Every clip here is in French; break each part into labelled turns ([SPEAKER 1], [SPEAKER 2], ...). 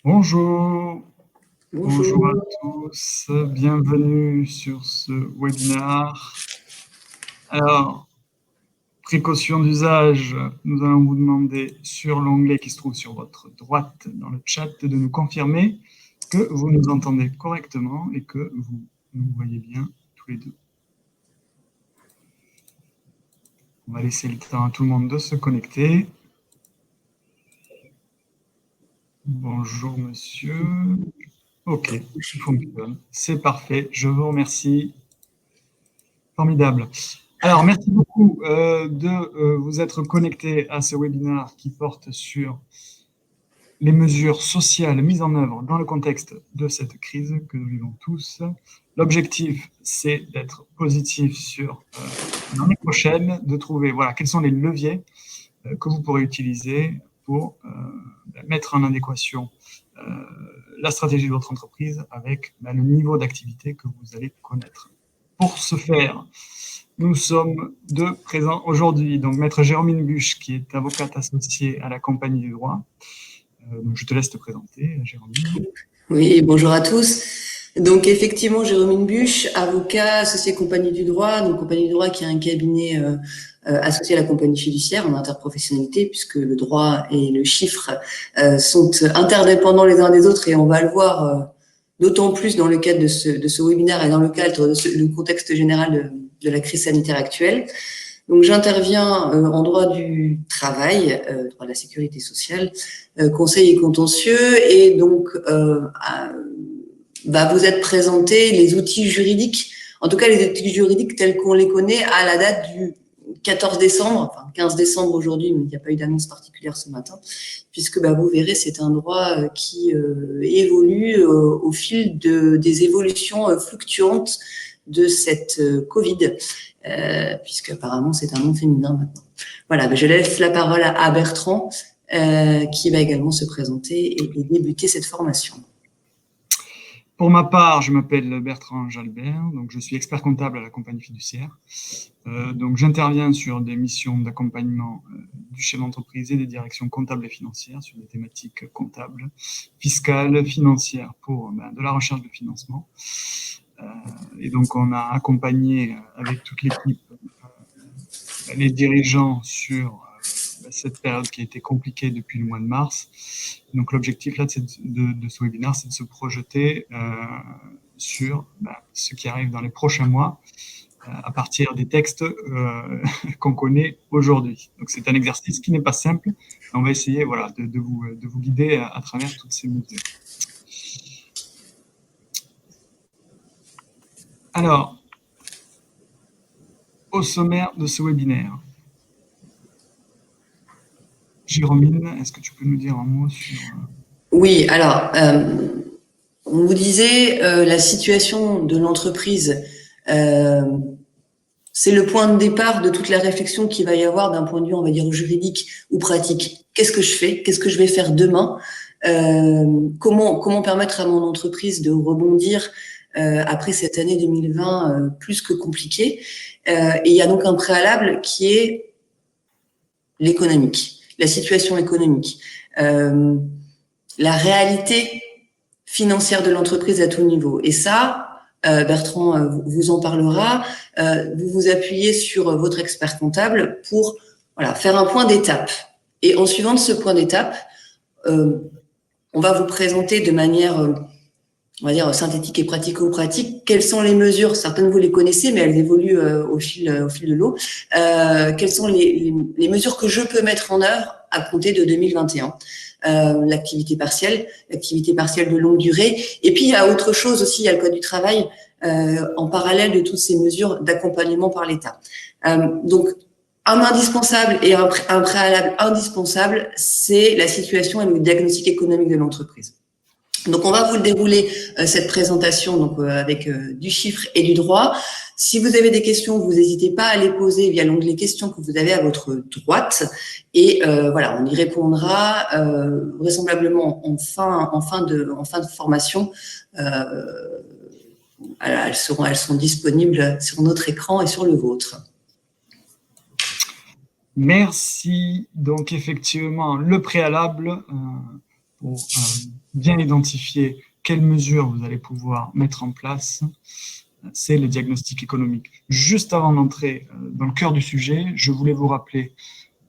[SPEAKER 1] Bonjour, bonjour à
[SPEAKER 2] Bonjour.
[SPEAKER 1] tous, bienvenue sur ce webinaire. Alors, précaution d'usage, nous allons vous demander sur l'onglet qui se trouve sur votre droite dans le chat de nous confirmer que vous nous entendez correctement et que vous nous voyez bien tous les deux. On va laisser le temps à tout le monde de se connecter. Bonjour monsieur. Ok, tout fonctionne. C'est parfait, je vous remercie. Formidable. Alors, merci beaucoup de vous être connectés à ce webinaire qui porte sur les mesures sociales mises en œuvre dans le contexte de cette crise que nous vivons tous. L'objectif, c'est d'être positif sur l'année prochaine, de trouver quels sont les leviers que vous pourrez utiliser pour mettre en adéquation la stratégie de votre entreprise avec le niveau d'activité que vous allez connaître. Pour ce faire, nous sommes deux présents aujourd'hui. Donc, Maître Jérôme Buche, qui est avocate associée à la Compagnie du droit. Donc, je te laisse te présenter, Jérôme.
[SPEAKER 2] Oui, bonjour à tous. Donc effectivement, Jérôme Buche, avocat associé Compagnie du droit. Donc Compagnie du droit qui est un cabinet associé à la compagnie fiduciaire en interprofessionnalité, puisque le droit et le chiffre sont interdépendants les uns des autres, et on va le voir d'autant plus dans le cadre de ce webinaire et dans le cadre du contexte général de la crise sanitaire actuelle. Donc j'interviens en droit du travail, droit de la sécurité sociale, conseil et contentieux, et donc vous êtes présenté les outils juridiques, en tout cas les outils juridiques tels qu'on les connaît à la date du 14 décembre, enfin 15 décembre aujourd'hui, mais il n'y a pas eu d'annonce particulière ce matin, puisque vous verrez, c'est un droit qui évolue au fil des évolutions fluctuantes de cette Covid, puisque apparemment c'est un nom féminin maintenant. Voilà, je laisse la parole à Bertrand, qui va également se présenter et débuter cette formation.
[SPEAKER 1] Pour ma part, je m'appelle Bertrand Jalbert, donc je suis expert comptable à la compagnie fiduciaire. Donc j'interviens sur des missions d'accompagnement du chef d'entreprise et des directions comptables et financières sur des thématiques comptables, fiscales, financières pour de la recherche de financement. Et donc on a accompagné avec toute l'équipe les dirigeants sur cette période qui a été compliquée depuis le mois de mars. Donc l'objectif là de ce webinaire, c'est de se projeter sur ce qui arrive dans les prochains mois à partir des textes qu'on connaît aujourd'hui. Donc c'est un exercice qui n'est pas simple, mais on va essayer de vous guider à travers toutes ces mesures. Alors, au sommaire de ce webinaire, Jérôme, est-ce que tu peux nous dire un mot sur...
[SPEAKER 2] Oui, alors, on vous disait, la situation de l'entreprise, c'est le point de départ de toute la réflexion qu'il va y avoir d'un point de vue, on va dire, juridique ou pratique. Qu'est-ce que je fais? Qu'est-ce que je vais faire demain? Comment permettre à mon entreprise de rebondir après cette année 2020 plus que compliquée? Et il y a donc un préalable qui est l'économique, la situation économique, la réalité financière de l'entreprise à tout niveau. Et ça, Bertrand vous en parlera, vous vous appuyez sur votre expert comptable pour faire un point d'étape. Et en suivant de ce point d'étape, on va vous présenter de manière, on va dire, synthétique et pratico-pratique, quelles sont les mesures, certaines vous les connaissez, mais elles évoluent au fil de l'eau, quelles sont les mesures que je peux mettre en œuvre à compter de 2021. L'activité partielle de longue durée. Et puis, il y a autre chose aussi, il y a le Code du travail en parallèle de toutes ces mesures d'accompagnement par l'État. Donc, un indispensable et un préalable indispensable, c'est la situation et le diagnostic économique de l'entreprise. Donc, on va vous le dérouler, cette présentation, donc avec du chiffre et du droit. Si vous avez des questions, vous n'hésitez pas à les poser via l'onglet questions que vous avez à votre droite. Et on y répondra vraisemblablement en fin de formation. Elles sont disponibles sur notre écran et sur le vôtre.
[SPEAKER 1] Merci. Donc effectivement, le préalable pour bien identifier quelles mesures vous allez pouvoir mettre en place, c'est le diagnostic économique. Juste avant d'entrer dans le cœur du sujet, je voulais vous rappeler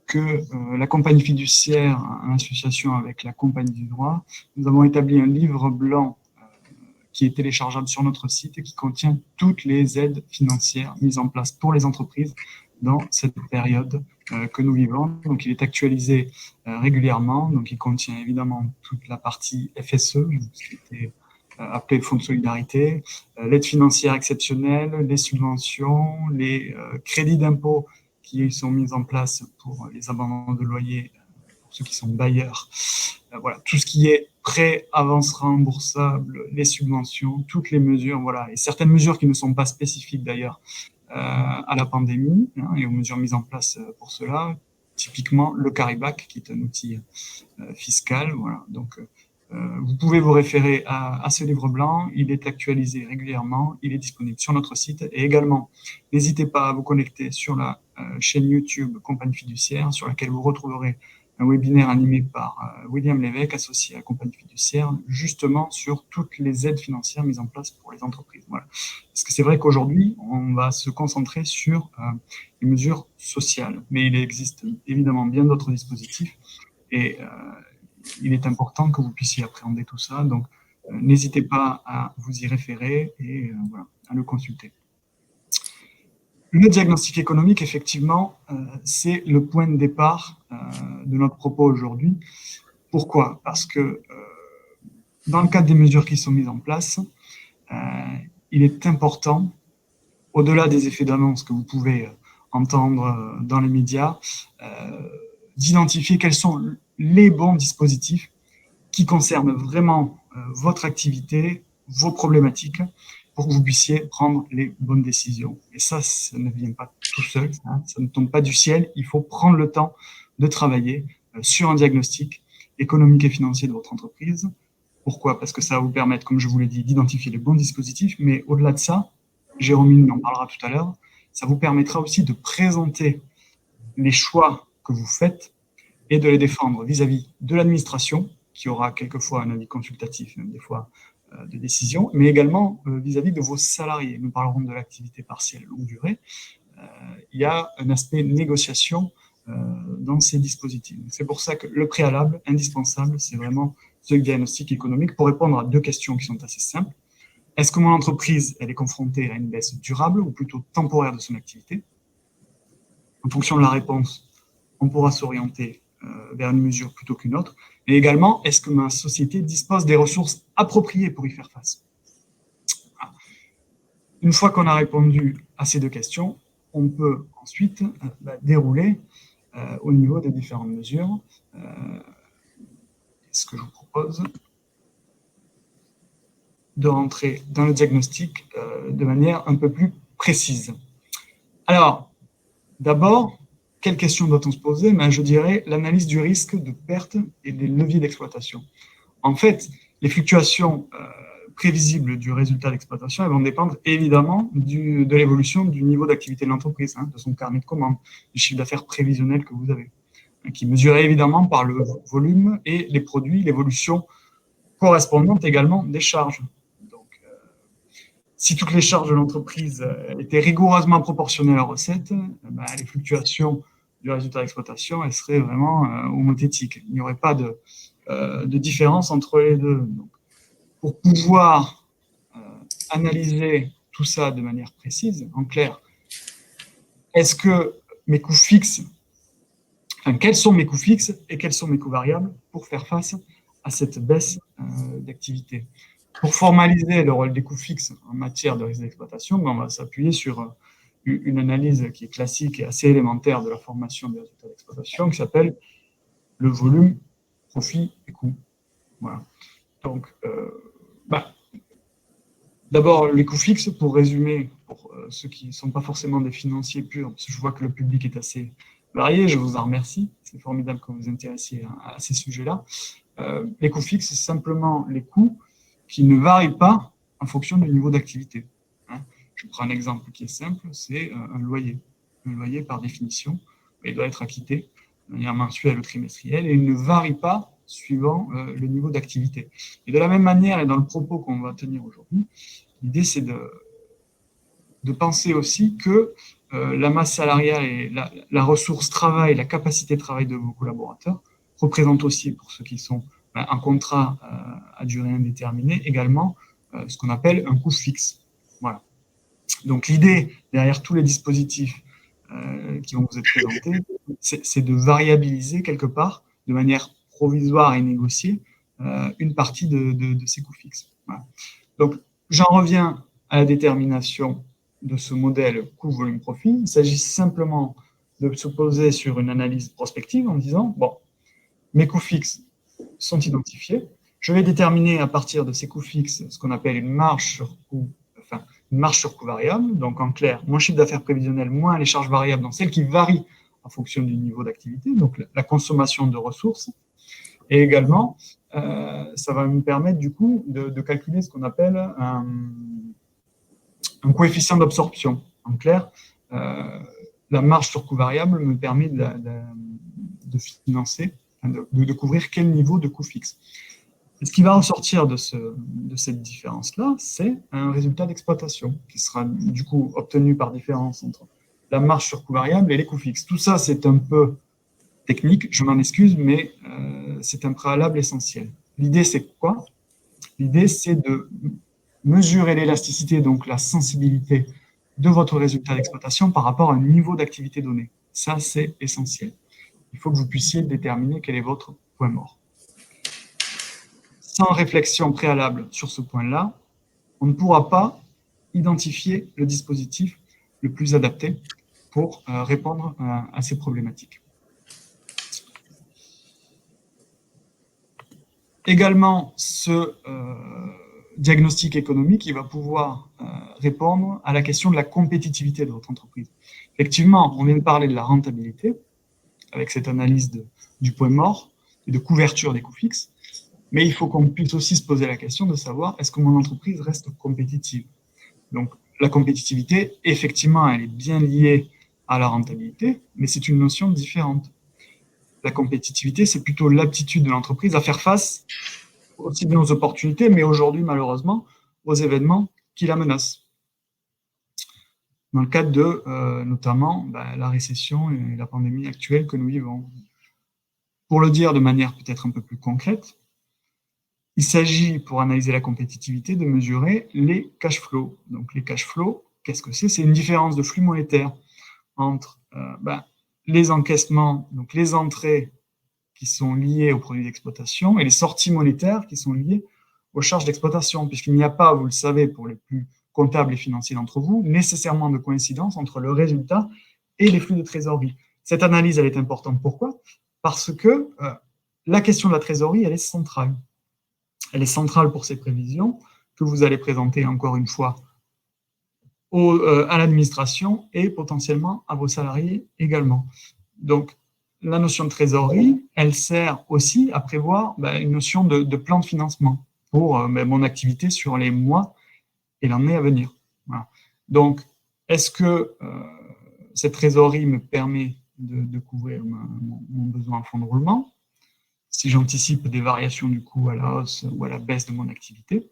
[SPEAKER 1] que la compagnie fiduciaire, en association avec la compagnie du droit, nous avons établi un livre blanc qui est téléchargeable sur notre site et qui contient toutes les aides financières mises en place pour les entreprises dans cette période que nous vivons. Donc, il est actualisé régulièrement. Donc, il contient évidemment toute la partie FSE, ce qui était appelé Fonds de solidarité, l'aide financière exceptionnelle, les subventions, les crédits d'impôt qui sont mis en place pour les abandons de loyer, pour ceux qui sont bailleurs. Voilà, tout ce qui est prêt, avance remboursable, les subventions, toutes les mesures, voilà, et certaines mesures qui ne sont pas spécifiques d'ailleurs à la pandémie et aux mesures mises en place pour cela, typiquement le carryback qui est un outil fiscal, voilà, donc vous pouvez vous référer à ce livre blanc, il est actualisé régulièrement, il est disponible sur notre site et également, n'hésitez pas à vous connecter sur la chaîne YouTube Compagnie Fiduciaire sur laquelle vous retrouverez un webinaire animé par William Lévesque, associé à Compagnie Fiduciaire, justement sur toutes les aides financières mises en place pour les entreprises. Voilà. Parce que c'est vrai qu'aujourd'hui, on va se concentrer sur les mesures sociales, mais il existe évidemment bien d'autres dispositifs et il est important que vous puissiez appréhender tout ça. Donc, n'hésitez pas à vous y référer et voilà, à le consulter. Le diagnostic économique, effectivement, c'est le point de départ de notre propos aujourd'hui. Pourquoi ? Parce que dans le cadre des mesures qui sont mises en place, il est important, au-delà des effets d'annonce que vous pouvez entendre dans les médias, d'identifier quels sont les bons dispositifs qui concernent vraiment votre activité, vos problématiques, pour que vous puissiez prendre les bonnes décisions. Et ça ne vient pas tout seul, ça ne tombe pas du ciel. Il faut prendre le temps de travailler sur un diagnostic économique et financier de votre entreprise. Pourquoi ? Parce que ça va vous permettre, comme je vous l'ai dit, d'identifier les bons dispositifs, mais au-delà de ça, Jérôme en parlera tout à l'heure, ça vous permettra aussi de présenter les choix que vous faites et de les défendre vis-à-vis de l'administration, qui aura quelquefois un avis consultatif, même des fois de décision, mais également vis-à-vis de vos salariés. Nous parlerons de l'activité partielle longue durée. Il y a un aspect négociation dans ces dispositifs. C'est pour ça que le préalable, indispensable, c'est vraiment ce diagnostic économique pour répondre à deux questions qui sont assez simples. Est-ce que mon entreprise, elle est confrontée à une baisse durable ou plutôt temporaire de son activité ? En fonction de la réponse, on pourra s'orienter vers une mesure plutôt qu'une autre. Et également, est-ce que ma société dispose des ressources appropriées pour y faire face ? Une fois qu'on a répondu à ces deux questions, on peut ensuite dérouler au niveau des différentes mesures. Ce que je vous propose de rentrer dans le diagnostic de manière un peu plus précise. Alors, d'abord, quelles questions doit-on se poser ? Je dirais l'analyse du risque de perte et des leviers d'exploitation. En fait, les fluctuations prévisibles du résultat d'exploitation elles vont dépendre évidemment de l'évolution du niveau d'activité de l'entreprise, de son carnet de commandes, du chiffre d'affaires prévisionnel que vous avez, qui est mesuré évidemment par le volume et les produits, l'évolution correspondante également des charges. Si toutes les charges de l'entreprise étaient rigoureusement proportionnelles à la recette, les fluctuations du résultat d'exploitation, elles seraient vraiment homothétiques. Il n'y aurait pas de différence entre les deux. Donc, pour pouvoir analyser tout ça de manière précise, en clair, est-ce que mes coûts fixes, quels sont mes coûts fixes et quels sont mes coûts variables pour faire face à cette baisse d'activité ? Pour formaliser le rôle des coûts fixes en matière de risque d'exploitation, on va s'appuyer sur une analyse qui est classique et assez élémentaire de la formation des résultats d'exploitation, qui s'appelle le volume, profit et coût. Voilà. Donc, d'abord, les coûts fixes, pour résumer, pour ceux qui ne sont pas forcément des financiers purs, parce que je vois que le public est assez varié, je vous en remercie, c'est formidable que vous vous intéressiez à ces sujets-là. Les coûts fixes, c'est simplement les coûts qui ne varient pas en fonction du niveau d'activité. Je prends un exemple qui est simple, c'est un loyer. Un loyer, par définition, il doit être acquitté de manière mensuelle ou trimestrielle et il ne varie pas suivant le niveau d'activité. Et de la même manière, et dans le propos qu'on va tenir aujourd'hui, l'idée c'est de penser aussi que la masse salariale et la ressource travail, la capacité de travail de vos collaborateurs représentent aussi, pour ceux qui sont en contrat à durée indéterminée, également ce qu'on appelle un coût fixe. Voilà. Donc l'idée derrière tous les dispositifs qui vont vous être présentés, c'est de variabiliser quelque part, de manière provisoire et négociée, une partie de ces coûts fixes. Voilà. Donc j'en reviens à la détermination de ce modèle coût-volume-profit. Il s'agit simplement de se poser sur une analyse prospective en disant, bon, mes coûts fixes sont identifiés, je vais déterminer à partir de ces coûts fixes ce qu'on appelle une marge sur coût, enfin, une marge sur coût variable. Donc, en clair, mon chiffre d'affaires prévisionnel moins les charges variables, donc celles qui varient en fonction du niveau d'activité, donc la consommation de ressources. Et également, ça va me permettre du coup de calculer ce qu'on appelle un coefficient d'absorption. En clair, la marge sur coût variable me permet de financer, de couvrir quel niveau de coût fixe. Et ce qui va ressortir de cette différence-là, c'est un résultat d'exploitation qui sera du coup obtenu par différence entre la marge sur coût variable et les coûts fixes. Tout ça, c'est un peu technique, je m'en excuse, mais c'est un préalable essentiel. L'idée, c'est quoi? L'idée, c'est de mesurer l'élasticité, donc la sensibilité de votre résultat d'exploitation par rapport à un niveau d'activité donné. Ça, c'est essentiel. Il faut que vous puissiez déterminer quel est votre point mort. Sans réflexion préalable sur ce point-là, on ne pourra pas identifier le dispositif le plus adapté pour répondre à ces problématiques. Également, ce diagnostic économique, il va pouvoir répondre à la question de la compétitivité de votre entreprise. Effectivement, on vient de parler de la rentabilité, avec cette analyse du point mort et de couverture des coûts fixes, mais il faut qu'on puisse aussi se poser la question de savoir est-ce que mon entreprise reste compétitive? Donc, la compétitivité, effectivement, elle est bien liée à la rentabilité, mais c'est une notion différente. La compétitivité, c'est plutôt l'aptitude de l'entreprise à faire face aussi bien aux opportunités, mais aujourd'hui, malheureusement, aux événements qui la menacent. Dans le cadre de, notamment, la récession et la pandémie actuelle que nous vivons. Pour le dire de manière peut-être un peu plus concrète, il s'agit, pour analyser la compétitivité, de mesurer les cash flows. Donc, les cash flows, qu'est-ce que c'est? C'est une différence de flux monétaire entre les encaissements, donc les entrées qui sont liées aux produits d'exploitation et les sorties monétaires qui sont liées aux charges d'exploitation, puisqu'il n'y a pas, vous le savez, pour les plus comptables et financiers d'entre vous, nécessairement de coïncidence entre le résultat et les flux de trésorerie. Cette analyse, elle est importante. Pourquoi? Parce que la question de la trésorerie, elle est centrale. Elle est centrale pour ces prévisions que vous allez présenter encore une fois à l'administration et potentiellement à vos salariés également. Donc, la notion de trésorerie, elle sert aussi à prévoir une notion de plan de financement pour mon activité sur les mois et l'année à venir. Voilà. Donc, est-ce que cette trésorerie me permet de couvrir mon besoin en fonds de roulement, si j'anticipe des variations du coût à la hausse ou à la baisse de mon activité,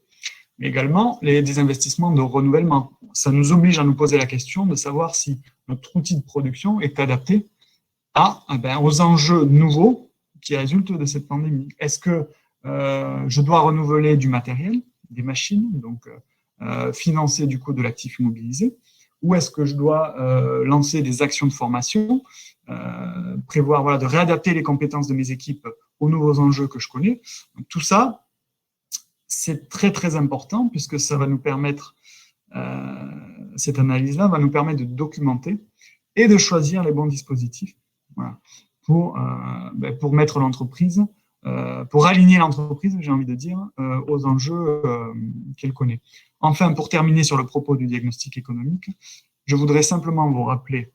[SPEAKER 1] mais également des investissements de renouvellement. Ça nous oblige à nous poser la question de savoir si notre outil de production est adapté aux enjeux nouveaux qui résultent de cette pandémie. Est-ce que je dois renouveler du matériel, des machines, donc financer du coup de l'actif immobilisé, ou est-ce que je dois lancer des actions de formation, prévoir de réadapter les compétences de mes équipes aux nouveaux enjeux que je connais. Donc, tout ça, c'est très très important puisque ça va nous permettre, cette analyse-là va nous permettre de documenter et de choisir les bons dispositifs pour mettre l'entreprise, pour aligner l'entreprise, j'ai envie de dire, aux enjeux qu'elle connaît. Enfin, pour terminer sur le propos du diagnostic économique, je voudrais simplement vous rappeler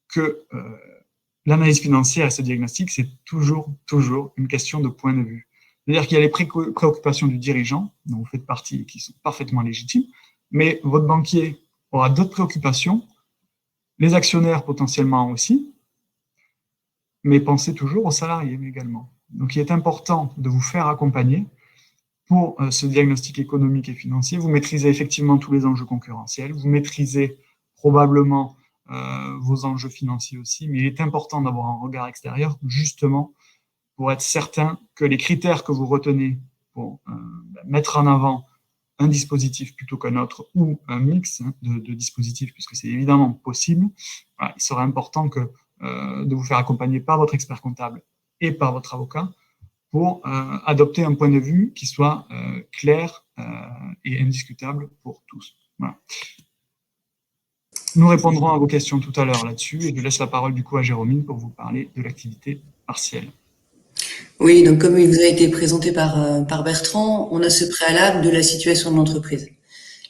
[SPEAKER 1] que l'analyse financière et ce diagnostic, c'est toujours une question de point de vue. C'est-à-dire qu'il y a les préoccupations du dirigeant, dont vous faites partie et qui sont parfaitement légitimes, mais votre banquier aura d'autres préoccupations, les actionnaires potentiellement aussi, mais pensez toujours aux salariés également. Donc, il est important de vous faire accompagner pour ce diagnostic économique et financier. Vous maîtrisez effectivement tous les enjeux concurrentiels, vous maîtrisez probablement vos enjeux financiers aussi, mais il est important d'avoir un regard extérieur, justement, pour être certain que les critères que vous retenez pour mettre en avant un dispositif plutôt qu'un autre, ou un mix de dispositifs, puisque c'est évidemment possible, voilà, il serait important de vous faire accompagner par votre expert comptable et par votre avocat pour adopter un point de vue qui soit clair et indiscutable pour tous. Voilà. Nous répondrons à vos questions tout à l'heure là-dessus, et je laisse la parole du coup à Jérôme pour vous parler de l'activité partielle.
[SPEAKER 2] Oui, donc comme il vous a été présenté par Bertrand, on a ce préalable de la situation de l'entreprise.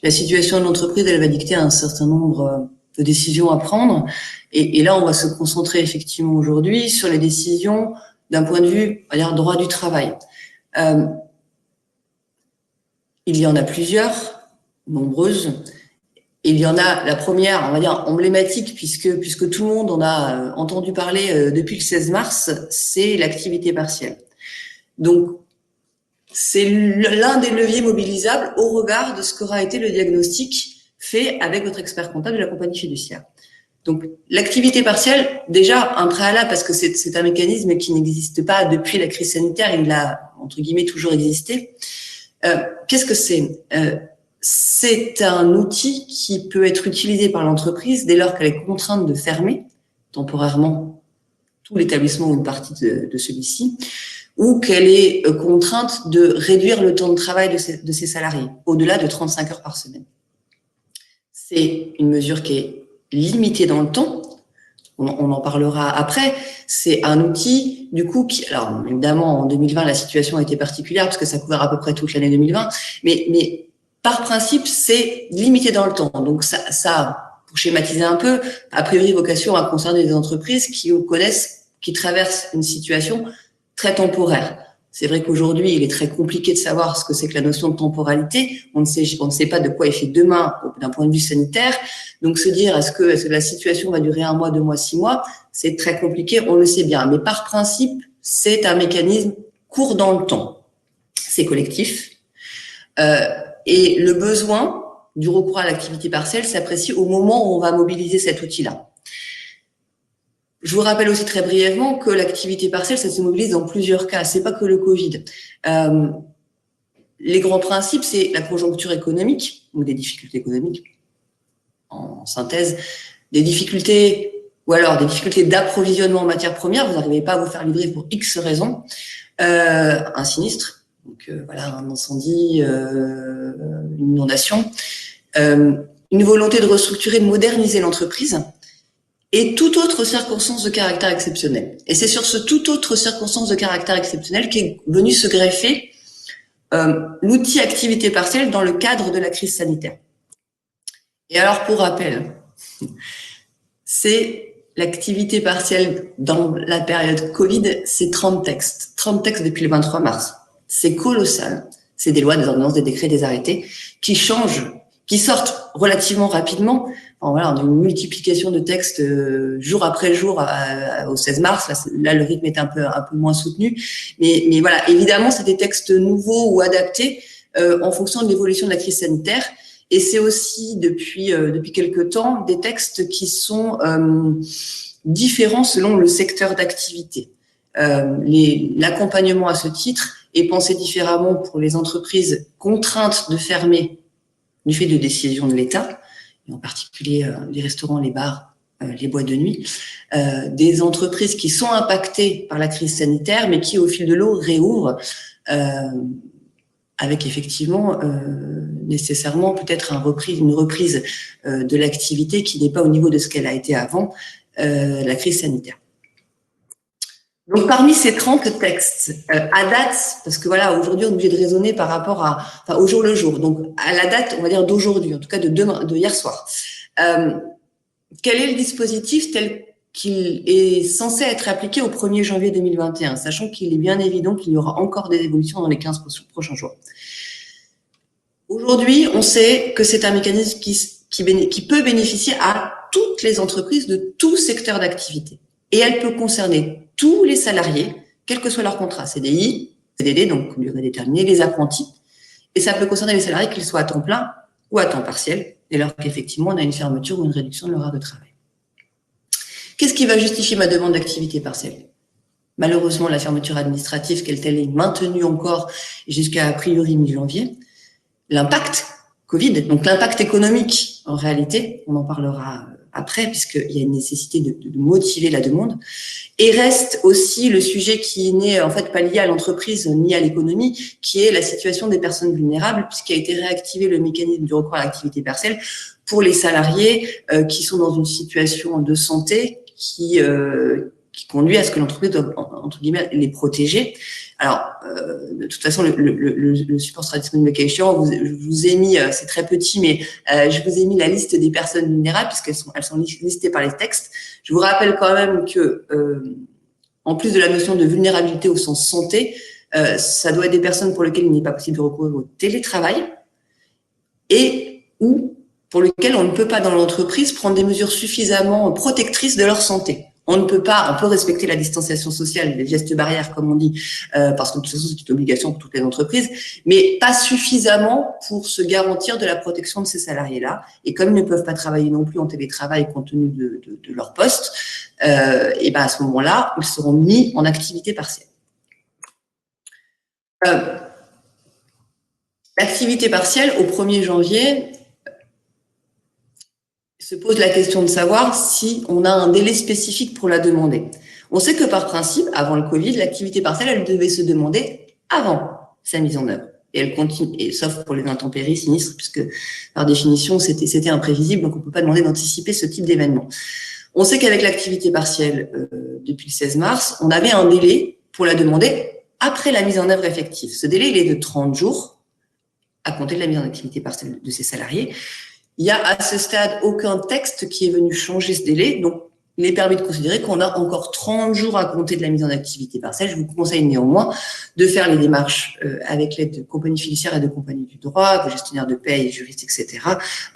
[SPEAKER 2] La situation de l'entreprise, elle va dicter un certain nombre de décisions à prendre. Et là, on va se concentrer effectivement aujourd'hui sur les décisions d'un point de vue, on va dire, droit du travail. Il y en a plusieurs, nombreuses. Il y en a la première, on va dire, emblématique, puisque tout le monde en a entendu parler depuis le 16 mars, c'est l'activité partielle. Donc, c'est l'un des leviers mobilisables au regard de ce qu'aura été le diagnostic fait avec votre expert comptable de la compagnie fiduciaire. Donc, l'activité partielle, déjà, un préalable, parce que c'est un mécanisme qui n'existe pas depuis la crise sanitaire, il a, entre guillemets, toujours existé. Qu'est-ce que c'est ? C'est un outil qui peut être utilisé par l'entreprise dès lors qu'elle est contrainte de fermer temporairement tout l'établissement ou une partie de celui-ci, ou qu'elle est contrainte de réduire le temps de travail de ses salariés, au-delà de 35 heures par semaine. C'est une mesure qui est limitée dans le temps, on en parlera après. C'est un outil, du coup, alors évidemment, en 2020, la situation a été particulière parce que ça couvert à peu près toute l'année 2020, mais par principe, c'est limité dans le temps. Donc ça, pour schématiser un peu, a priori vocation à concerner des entreprises qui traversent une situation très temporaire. C'est vrai qu'aujourd'hui, il est très compliqué de savoir ce que c'est que la notion de temporalité. On ne sait pas de quoi il fait demain d'un point de vue sanitaire. Donc, se dire est-ce que la situation va durer 1 mois, 2 mois, 6 mois, c'est très compliqué, on le sait bien. Mais par principe, c'est un mécanisme court dans le temps. C'est collectif. Et le besoin du recours à l'activité partielle s'apprécie au moment où on va mobiliser cet outil-là. Je vous rappelle aussi très brièvement que l'activité partielle, ça se mobilise dans plusieurs cas. C'est pas que le Covid. Les grands principes, c'est la conjoncture économique ou des difficultés économiques. En synthèse, des difficultés ou alors des difficultés d'approvisionnement en matières premières. Vous n'arrivez pas à vous faire livrer pour X raisons. Un sinistre, donc voilà, un incendie, une inondation, une volonté de restructurer, de moderniser l'entreprise. Et toute autre circonstance de caractère exceptionnel. Et c'est sur ce toute autre circonstance de caractère exceptionnel qu'est venu se greffer l'outil activité partielle dans le cadre de la crise sanitaire. Et alors, pour rappel, c'est l'activité partielle dans la période Covid, c'est 30 textes. 30 textes depuis le 23 mars. C'est colossal. C'est des lois, des ordonnances, des décrets, des arrêtés qui changent, qui sortent relativement rapidement. Enfin, voilà, on a une multiplication de textes jour après jour au 16 mars. Là, le rythme est un peu moins soutenu. Mais voilà, évidemment, c'est des textes nouveaux ou adaptés en fonction de l'évolution de la crise sanitaire. Et c'est aussi, depuis quelque temps, des textes qui sont différents selon le secteur d'activité. L'accompagnement à ce titre est pensé différemment pour les entreprises contraintes de fermer du fait de décisions de l'État, et en particulier les restaurants, les bars, les boîtes de nuit, des entreprises qui sont impactées par la crise sanitaire, mais qui, au fil de l'eau, réouvrent avec effectivement nécessairement peut-être une reprise de l'activité qui n'est pas au niveau de ce qu'elle a été avant la crise sanitaire. Donc, parmi ces 30 textes, à date, parce que voilà, aujourd'hui, on est obligé de raisonner par rapport au jour le jour. Donc, à la date, on va dire d'aujourd'hui, en tout cas de hier soir. Quel est le dispositif tel qu'il est censé être appliqué au 1er janvier 2021, sachant qu'il est bien évident qu'il y aura encore des évolutions dans les 15 prochains jours. Aujourd'hui, on sait que c'est un mécanisme qui peut bénéficier à toutes les entreprises de tout secteur d'activité. Et elle peut concerner tous les salariés, quel que soit leur contrat, CDI, CDD, donc durée déterminée, les apprentis. Et ça peut concerner les salariés qu'ils soient à temps plein ou à temps partiel, dès lors qu'effectivement on a une fermeture ou une réduction de l'horaire de travail. Qu'est-ce qui va justifier ma demande d'activité partielle? Malheureusement, la fermeture administrative, telle est maintenue encore jusqu'à a priori mi-janvier. L'impact Covid, donc l'impact économique, en réalité, on en parlera après, puisqu'il y a une nécessité de motiver la demande. Et reste aussi le sujet qui n'est en fait pas lié à l'entreprise ni à l'économie, qui est la situation des personnes vulnérables, puisqu'il a été réactivé le mécanisme du recours à l'activité partielle pour les salariés qui sont dans une situation de santé qui conduit à ce que l'entreprise doit, entre guillemets, les protéger. Alors, de toute façon, le support sera disponible le cas échéant. Je vous ai mis, c'est très petit, mais je vous ai mis la liste des personnes vulnérables puisqu'elles sont listées par les textes. Je vous rappelle quand même que, en plus de la notion de vulnérabilité au sens santé, ça doit être des personnes pour lesquelles il n'est pas possible de recourir au télétravail et ou pour lesquelles on ne peut pas dans l'entreprise prendre des mesures suffisamment protectrices de leur santé. On peut respecter la distanciation sociale, les gestes barrières, comme on dit, parce que de toute façon, c'est une obligation pour toutes les entreprises, mais pas suffisamment pour se garantir de la protection de ces salariés-là. Et comme ils ne peuvent pas travailler non plus en télétravail compte tenu de leur poste, et ben à ce moment-là, ils seront mis en activité partielle. L'activité partielle, au 1er janvier, se pose la question de savoir si on a un délai spécifique pour la demander. On sait que par principe, avant le Covid, l'activité partielle, elle devait se demander avant sa mise en œuvre. Et elle continue, et sauf pour les intempéries sinistres, puisque par définition, c'était imprévisible, donc on ne peut pas demander d'anticiper ce type d'événement. On sait qu'avec l'activité partielle, depuis le 16 mars, on avait un délai pour la demander après la mise en œuvre effective. Ce délai, il est de 30 jours à compter de la mise en activité partielle de ces salariés. Il n'y a à ce stade aucun texte qui est venu changer ce délai, donc il est permis de considérer qu'on a encore 30 jours à compter de la mise en activité partielle. Je vous conseille néanmoins de faire les démarches avec l'aide de compagnies fiduciaires et de compagnies du droit, de gestionnaires de paie, juristes, etc.,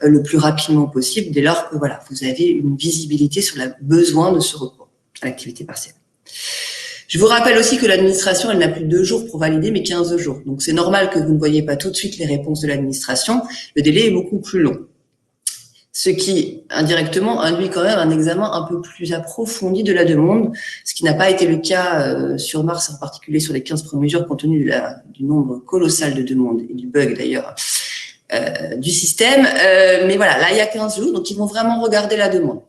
[SPEAKER 2] le plus rapidement possible, dès lors que voilà, vous avez une visibilité sur le besoin de ce recours à l'activité partielle. Je vous rappelle aussi que l'administration, elle n'a plus 2 jours pour valider, mais 15 jours. Donc c'est normal que vous ne voyez pas tout de suite les réponses de l'administration. Le délai est beaucoup plus long. Ce qui, indirectement, induit quand même un examen un peu plus approfondi de la demande, ce qui n'a pas été le cas sur mars, en particulier sur les 15 premiers jours, compte tenu du nombre colossal de demandes et du bug d'ailleurs du système. Mais voilà, là, il y a 15 jours, donc ils vont vraiment regarder la demande.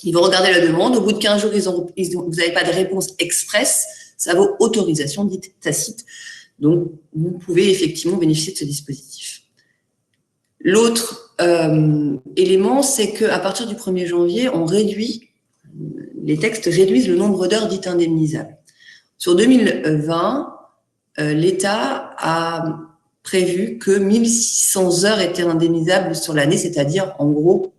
[SPEAKER 2] Ils vont regarder la demande. Au bout de 15 jours, vous n'avez pas de réponse express, ça vaut autorisation dite tacite. Donc, vous pouvez effectivement bénéficier de ce dispositif. L'autre élément, c'est qu'à partir du 1er janvier, les textes réduisent le nombre d'heures dites indemnisables. Sur 2020, l'État a prévu que 1600 heures étaient indemnisables sur l'année, c'est-à-dire en gros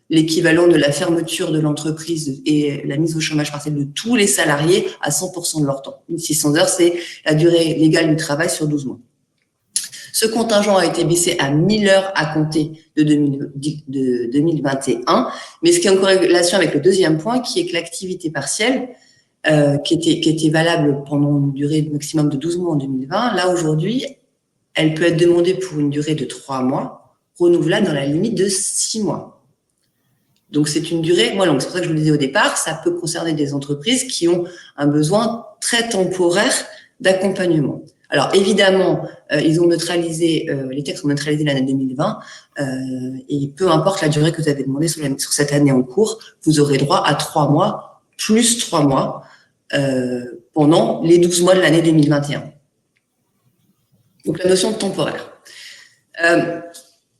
[SPEAKER 2] l'équivalent de la fermeture de l'entreprise et la mise au chômage partiel de tous les salariés à 100% de leur temps. 1600 heures, c'est la durée légale du travail sur 12 mois. Ce contingent a été baissé à 1000 heures à compter de 2021, mais ce qui est en corrélation avec le deuxième point, qui est que l'activité partielle, qui était valable pendant une durée maximum de 12 mois en 2020, là aujourd'hui, elle peut être demandée pour une durée de 3 mois, renouvelable dans la limite de 6 mois. Donc c'est une durée moins longue. C'est pour ça que je vous le disais au départ, ça peut concerner des entreprises qui ont un besoin très temporaire d'accompagnement. Alors évidemment, ils ont neutralisé, les textes ont neutralisé l'année 2020, et peu importe la durée que vous avez demandé sur cette année en cours, vous aurez droit à 3 mois, plus 3 mois, pendant les 12 mois de l'année 2021. Donc la notion de temporaire.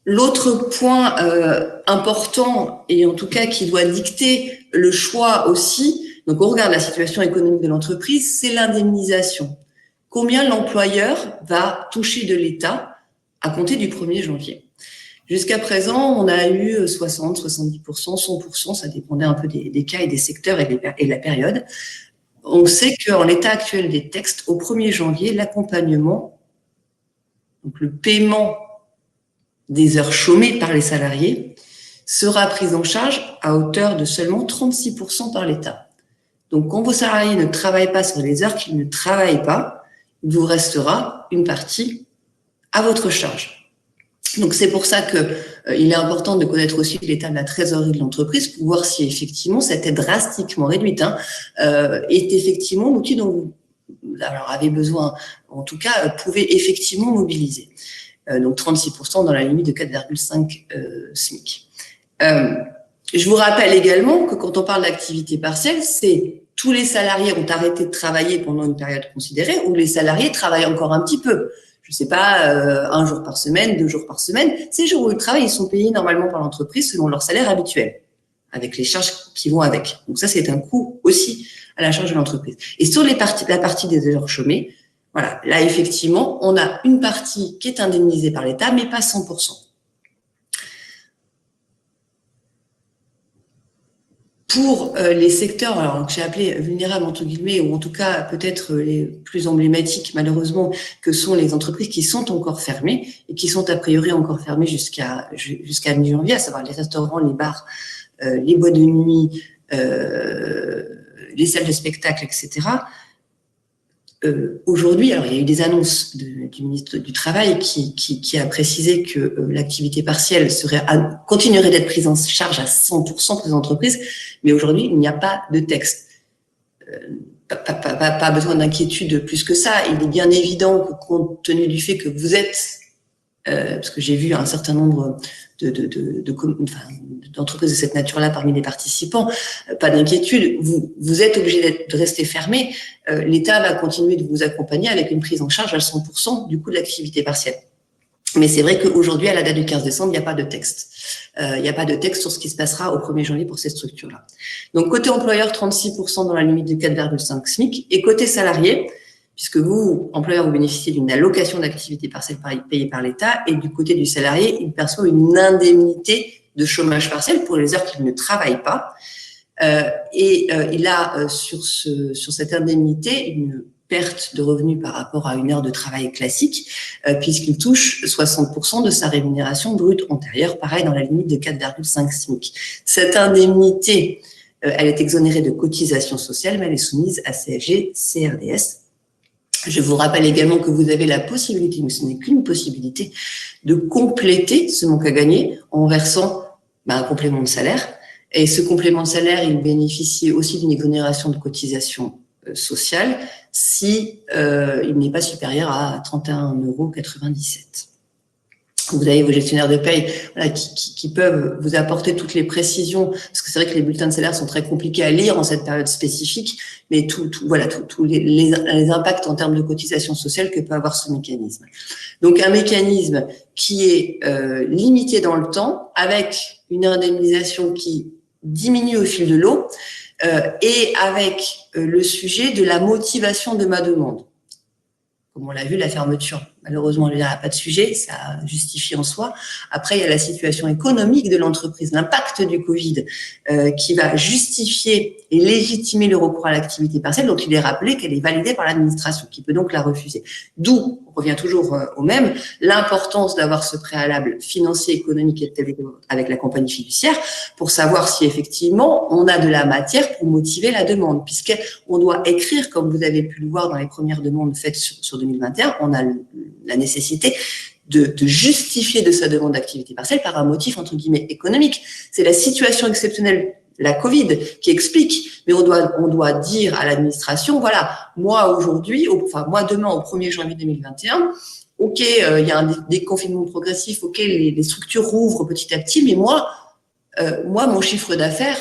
[SPEAKER 2] L'autre point important, et en tout cas qui doit dicter le choix aussi, donc on regarde la situation économique de l'entreprise, c'est l'indemnisation. Combien l'employeur va toucher de l'État à compter du 1er janvier. Jusqu'à présent, on a eu 60, 70%, 100%, ça dépendait un peu des cas et des secteurs et de la période. On sait qu'en l'état actuel des textes, au 1er janvier, l'accompagnement, donc le paiement des heures chômées par les salariés, sera pris en charge à hauteur de seulement 36% par l'État. Donc, quand vos salariés ne travaillent pas sur les heures qu'ils ne travaillent pas, il vous restera une partie à votre charge. Donc, c'est pour ça qu'il est important de connaître aussi l'état de la trésorerie de l'entreprise pour voir si effectivement cette aide drastiquement réduite est effectivement l'outil dont vous avez besoin, en tout cas, pouvez effectivement mobiliser. Donc 36% dans la limite de 4,5 SMIC. Je vous rappelle également que quand on parle d'activité partielle, c'est tous les salariés ont arrêté de travailler pendant une période considérée ou les salariés travaillent encore un petit peu. Je ne sais pas, 1 jour par semaine, 2 jours par semaine. Ces jours où ils travaillent, ils sont payés normalement par l'entreprise selon leur salaire habituel, avec les charges qui vont avec. Donc ça, c'est un coût aussi à la charge de l'entreprise. Et sur la partie des heures chômées, voilà, là, effectivement, on a une partie qui est indemnisée par l'État, mais pas 100%. Pour les secteurs alors, que j'ai appelés vulnérables, entre guillemets, ou en tout cas peut-être les plus emblématiques, malheureusement, que sont les entreprises qui sont encore fermées et qui sont a priori encore fermées jusqu'à mi-janvier, à savoir les restaurants, les bars, les boîtes de nuit, les salles de spectacle, etc. Aujourd'hui, alors il y a eu des annonces du ministre du Travail qui a précisé que l'activité partielle continuerait d'être prise en charge à 100% pour les entreprises, mais aujourd'hui, il n'y a pas de texte. Pas besoin d'inquiétude plus que ça. Il est bien évident que compte tenu du fait que vous êtes, parce que j'ai vu un certain nombre d'entreprises de cette nature-là parmi les participants, pas d'inquiétude, vous êtes obligé de rester fermé. L'État va continuer de vous accompagner avec une prise en charge à 100% du coût de l'activité partielle. Mais c'est vrai qu'aujourd'hui, à la date du 15 décembre, il n'y a pas de texte. Il n'y a pas de texte sur ce qui se passera au 1er janvier pour ces structures-là. Donc, côté employeur, 36% dans la limite de 4,5 SMIC. Et côté salarié, puisque vous, employeur, vous bénéficiez d'une allocation d'activité partielle payée par l'État, et du côté du salarié, il perçoit une indemnité de chômage partiel pour les heures qu'il ne travaille pas. Il a sur cette indemnité une perte de revenus par rapport à une heure de travail classique, puisqu'il touche 60% de sa rémunération brute antérieure, pareil dans la limite de 4,5 SMIC. Cette indemnité, elle est exonérée de cotisations sociales, mais elle est soumise à CSG, CRDS. Je vous rappelle également que vous avez la possibilité, mais ce n'est qu'une possibilité, de compléter ce manque à gagner en versant un complément de salaire. Et ce complément de salaire, il bénéficie aussi d'une exonération de cotisation sociale si il n'est pas supérieur à 31,97 €. Vous avez vos gestionnaires de paye qui peuvent vous apporter toutes les précisions, parce que c'est vrai que les bulletins de salaire sont très compliqués à lire en cette période spécifique, mais tous les impacts en termes de cotisation sociale que peut avoir ce mécanisme. Donc un mécanisme qui est limité dans le temps, avec une indemnisation qui diminue au fil de l'eau, et avec le sujet de la motivation de ma demande. Comme on l'a vu, la fermeture, malheureusement, il n'y a pas de sujet, ça justifie en soi. Après, il y a la situation économique de l'entreprise, l'impact du Covid qui va justifier et légitimer le recours à l'activité partielle. Donc, il est rappelé qu'elle est validée par l'administration, qui peut donc la refuser. D'où, on revient toujours au même, l'importance d'avoir ce préalable financier, économique et avec la compagnie fiduciaire pour savoir si effectivement on a de la matière pour motiver la demande, puisqu'on doit écrire, comme vous avez pu le voir dans les premières demandes faites sur 2021, on a la nécessité de justifier de sa demande d'activité partielle par un motif entre guillemets économique. C'est la situation exceptionnelle, la Covid, qui explique, mais on doit dire à l'administration, voilà, moi aujourd'hui, moi demain au 1er janvier 2021, ok, il y a un déconfinement progressif, ok, les structures rouvrent petit à petit, mais moi mon chiffre d'affaires,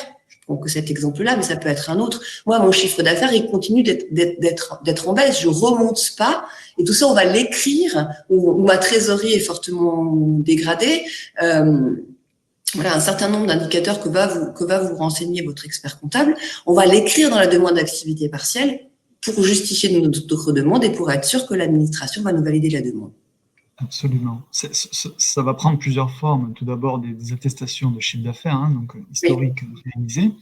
[SPEAKER 2] donc cet exemple-là, mais ça peut être un autre. Moi, mon chiffre d'affaires, il continue d'être en baisse. Je remonte pas. Et tout ça, on va l'écrire. Ou ma trésorerie est fortement dégradée. Voilà un certain nombre d'indicateurs que va vous renseigner votre expert comptable. On va l'écrire dans la demande d'activité partielle pour justifier notre demande et pour être sûr que l'administration va nous valider la demande.
[SPEAKER 1] Absolument. Ça va prendre plusieurs formes. Tout d'abord, des attestations de chiffre d'affaires, donc historiques réalisées,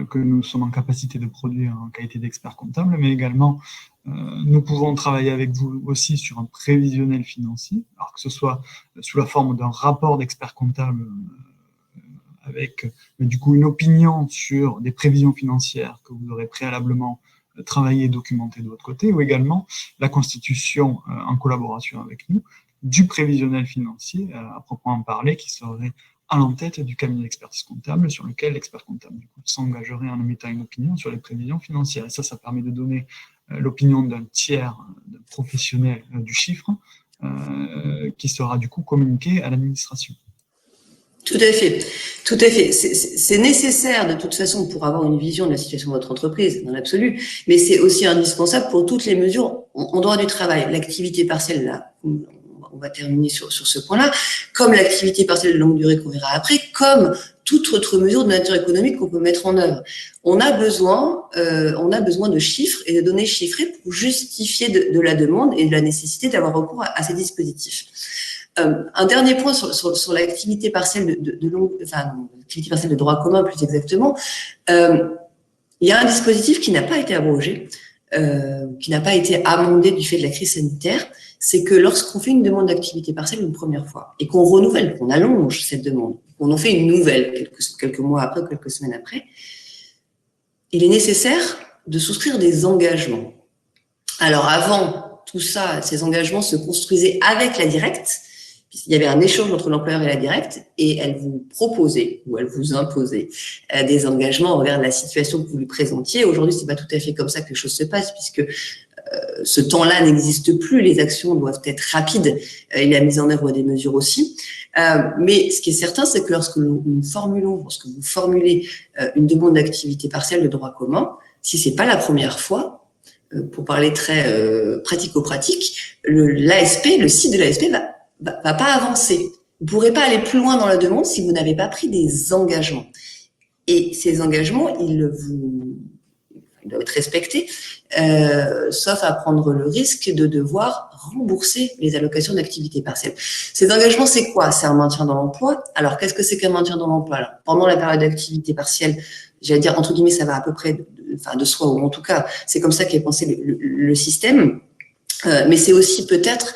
[SPEAKER 1] que nous sommes en capacité de produire en qualité d'expert comptable, mais également, nous pouvons travailler avec vous aussi sur un prévisionnel financier, alors que ce soit sous la forme d'un rapport d'expert comptable avec du coup une opinion sur des prévisions financières que vous aurez préalablement travaillé et documenté de votre côté, ou également la constitution en collaboration avec nous du prévisionnel financier à proprement parler, qui serait à l'entête du cabinet d'expertise comptable, sur lequel l'expert comptable du coup s'engagerait en émettant une opinion sur les prévisions financières. Et ça permet de donner l'opinion d'un tiers, d'un professionnel du chiffre, qui sera du coup communiqué à l'administration.
[SPEAKER 2] Tout à fait, tout à fait. C'est nécessaire de toute façon pour avoir une vision de la situation de votre entreprise, dans l'absolu, mais c'est aussi indispensable pour toutes les mesures en droit du travail. L'activité partielle, là, on va terminer sur ce point-là, comme l'activité partielle de longue durée qu'on verra après, comme toute autre mesure de nature économique qu'on peut mettre en œuvre. On a besoin de chiffres et de données chiffrées pour justifier de la demande et de la nécessité d'avoir recours à ces dispositifs. Un dernier point sur l'activité partielle l'activité partielle de droit commun plus exactement. Il y a un dispositif qui n'a pas été abrogé, qui n'a pas été amendé du fait de la crise sanitaire. C'est que lorsqu'on fait une demande d'activité partielle une première fois et qu'on renouvelle, qu'on allonge cette demande, qu'on en fait une nouvelle quelques mois après, quelques semaines après, il est nécessaire de souscrire des engagements. Alors avant tout ça, ces engagements se construisaient avec la directe. Il y avait un échange entre l'employeur et la directe, et elle vous proposait ou elle vous imposait des engagements envers la situation que vous lui présentiez. Aujourd'hui, c'est pas tout à fait comme ça que les choses se passent, puisque ce temps-là n'existe plus. Les actions doivent être rapides et la mise en œuvre des mesures aussi. Mais ce qui est certain, c'est que lorsque vous formulez une demande d'activité partielle de droit commun, si c'est pas la première fois, pour parler très pratico-pratique, l'ASP, le site de l'ASP va pas avancer. Vous ne pourrez pas aller plus loin dans la demande si vous n'avez pas pris des engagements. Et ces engagements, ils doivent être respectés, sauf à prendre le risque de devoir rembourser les allocations d'activité partielle. Ces engagements, c'est quoi? C'est un maintien dans l'emploi. Alors, qu'est-ce que c'est qu'un maintien dans l'emploi? Alors, pendant la période d'activité partielle, j'allais dire, entre guillemets, ça va à peu près de soi, ou en tout cas, c'est comme ça qu'est pensé le système. Mais c'est aussi peut-être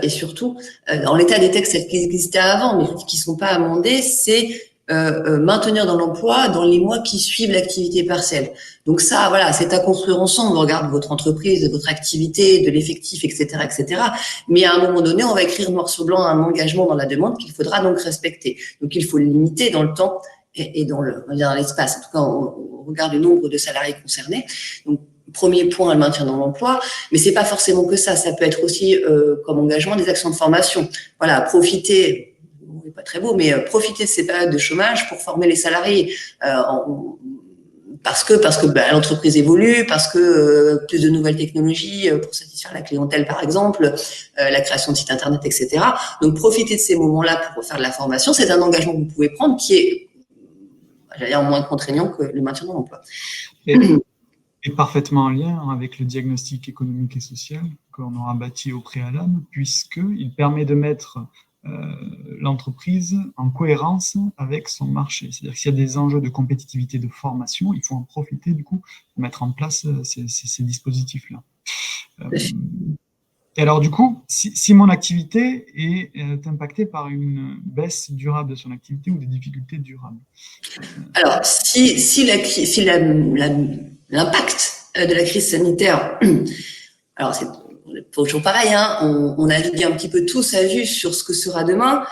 [SPEAKER 2] et surtout, dans l'état des textes qui existaient avant, mais qui ne sont pas amendés, c'est maintenir dans l'emploi dans les mois qui suivent l'activité partielle. Donc ça, voilà, c'est à construire ensemble. On regarde votre entreprise, votre activité, de l'effectif, etc., etc. Mais à un moment donné, on va écrire noir sur blanc un engagement dans la demande qu'il faudra donc respecter. Donc il faut le limiter dans le temps et dans l'espace. En tout cas, on regarde le nombre de salariés concernés. Donc, premier point, le maintien dans l'emploi, mais c'est pas forcément que ça. Ça peut être aussi comme engagement des actions de formation. Voilà, profiter, c'est pas très beau, mais profiter de ces périodes de chômage pour former les salariés, parce que l'entreprise évolue, parce que plus de nouvelles technologies pour satisfaire la clientèle, par exemple, la création de sites internet, etc. Donc profiter de ces moments-là pour faire de la formation, c'est un engagement que vous pouvez prendre qui est, j'allais dire, moins contraignant que le maintien dans l'emploi.
[SPEAKER 1] Et parfaitement en lien avec le diagnostic économique et social qu'on aura bâti au préalable, puisqu'il permet de mettre l'entreprise en cohérence avec son marché. C'est-à-dire que s'il y a des enjeux de compétitivité, de formation, il faut en profiter du coup pour mettre en place ces dispositifs-là. Et alors du coup, si mon activité est impactée par une baisse durable de son activité ou des difficultés durables.
[SPEAKER 2] Alors, si l'impact de la crise sanitaire, alors c'est toujours pareil, hein, on navigue un petit peu tous à vue sur ce que sera demain,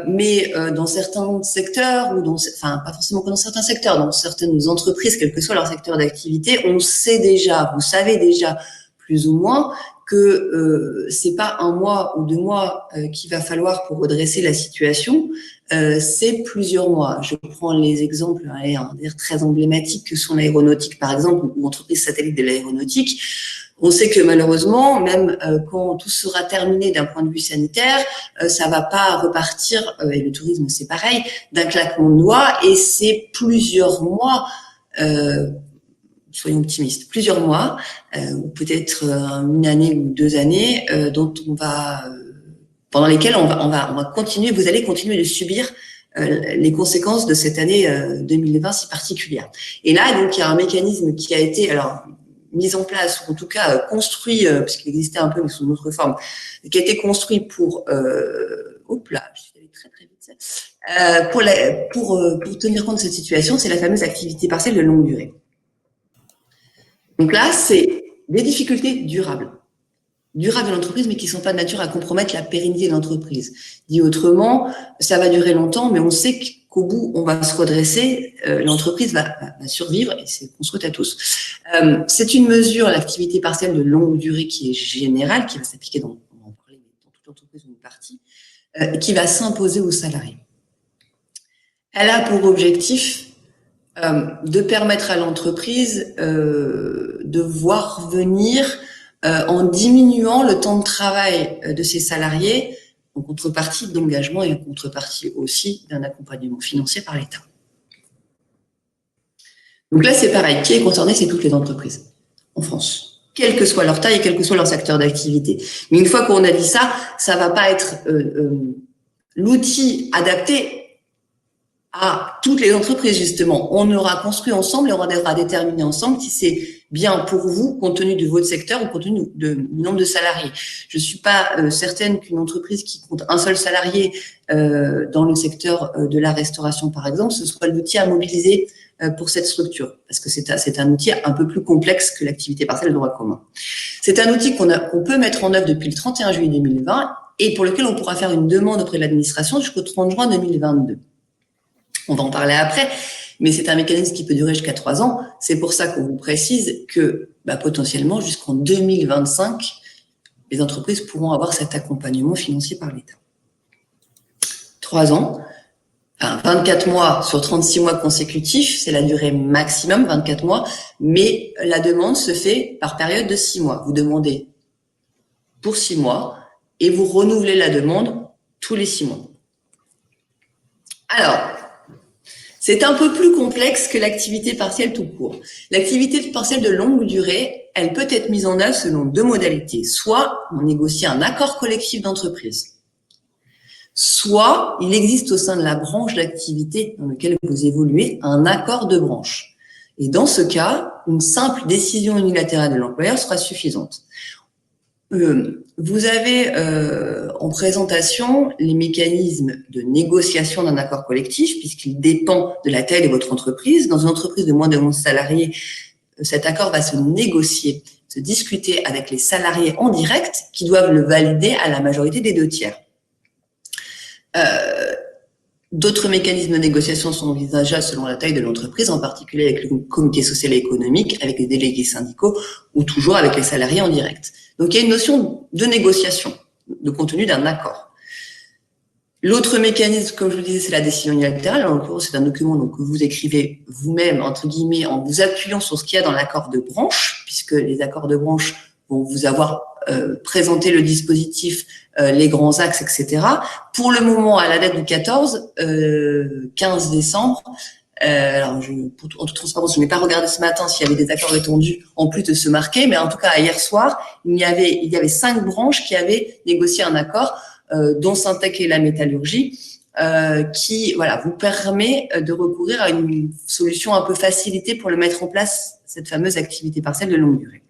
[SPEAKER 2] mais dans certains secteurs, enfin pas forcément que dans certains secteurs, dans certaines entreprises, quel que soit leur secteur d'activité, on sait déjà, vous savez déjà plus ou moins que c'est pas 1 mois ou 2 mois qu'il va falloir pour redresser la situation, c'est plusieurs mois. Je prends les exemples, on va dire, très emblématiques que sont l'aéronautique, par exemple, ou entreprise satellite de l'aéronautique. On sait que malheureusement, même quand tout sera terminé d'un point de vue sanitaire, ça va pas repartir, et le tourisme c'est pareil, d'un claquement de doigts, et c'est plusieurs mois, soyons optimistes, plusieurs mois, ou peut-être 1 année ou 2 années, pendant lesquelles on va continuer, vous allez continuer de subir les conséquences de cette année 2020 si particulière. Et là, donc, il y a un mécanisme qui a été mis en place, ou en tout cas construit, puisqu'il existait un peu mais sous une autre forme, qui a été construit pour... je suis allée très très vite. Pour tenir compte de cette situation, c'est la fameuse activité partielle de longue durée. Donc là, c'est des difficultés durables de l'entreprise, mais qui ne sont pas de nature à compromettre la pérennité de l'entreprise. Dit autrement, ça va durer longtemps, mais on sait qu'au bout, on va se redresser, l'entreprise va survivre, et c'est construite à tous. C'est une mesure, l'activité partielle de longue durée, qui est générale, qui va s'appliquer on va en parler, dans toute l'entreprise ou une partie, qui va s'imposer aux salariés. Elle a pour objectif de permettre à l'entreprise de voir venir en diminuant le temps de travail de ses salariés, en contrepartie d'engagement et en contrepartie aussi d'un accompagnement financier par l'État. Donc là, c'est pareil. Qui est concerné? C'est toutes les entreprises en France, quelle que soit leur taille et quel que soit leur secteur d'activité. Mais une fois qu'on a dit ça, ça va pas être l'outil adapté à toutes les entreprises, justement. On aura construit ensemble et on aura déterminé ensemble si c'est bien pour vous, compte tenu de votre secteur ou compte tenu du nombre de salariés. Je suis pas certaine qu'une entreprise qui compte un seul salarié dans le secteur de la restauration, par exemple, ce soit l'outil à mobiliser pour cette structure, parce que c'est un outil un peu plus complexe que l'activité partielle de droit commun. C'est un outil qu'on peut mettre en œuvre depuis le 31 juillet 2020 et pour lequel on pourra faire une demande auprès de l'administration jusqu'au 30 juin 2022. On va en parler après, mais c'est un mécanisme qui peut durer jusqu'à 3 ans. C'est pour ça qu'on vous précise que potentiellement, jusqu'en 2025, les entreprises pourront avoir cet accompagnement financier par l'État. 3 ans, 24 mois sur 36 mois consécutifs, c'est la durée maximum, 24 mois, mais la demande se fait par période de 6 mois. Vous demandez pour 6 mois et vous renouvelez la demande tous les 6 mois. Alors, c'est un peu plus complexe que l'activité partielle tout court. L'activité partielle de longue durée, elle peut être mise en œuvre selon 2 modalités. Soit on négocie un accord collectif d'entreprise, soit il existe au sein de la branche d'activité dans laquelle vous évoluez un accord de branche. Et dans ce cas, une simple décision unilatérale de l'employeur sera suffisante. Vous avez en présentation les mécanismes de négociation d'un accord collectif, puisqu'il dépend de la taille de votre entreprise. Dans une entreprise de moins de 11 salariés, cet accord va se négocier, se discuter avec les salariés en direct, qui doivent le valider à la majorité des 2 tiers. D'autres mécanismes de négociation sont envisageables selon la taille de l'entreprise, en particulier avec le comité social et économique, avec les délégués syndicaux ou toujours avec les salariés en direct. Donc, il y a une notion de négociation, de contenu d'un accord. L'autre mécanisme, comme je vous le disais, c'est la décision unilatérale. En l'occurrence, c'est un document que vous écrivez vous-même, entre guillemets, en vous appuyant sur ce qu'il y a dans l'accord de branche, puisque les accords de branche vont vous avoir présenté le dispositif, les grands axes, etc. Pour le moment, à la date du 15 décembre, alors en toute transparence, je n'ai pas regardé ce matin s'il y avait des accords étendus en plus de ce marqué, mais en tout cas, hier soir, il y avait 5 branches qui avaient négocié un accord, dont Syntec et la métallurgie, qui vous permet de recourir à une solution un peu facilitée pour le mettre en place, cette fameuse activité partielle de longue durée.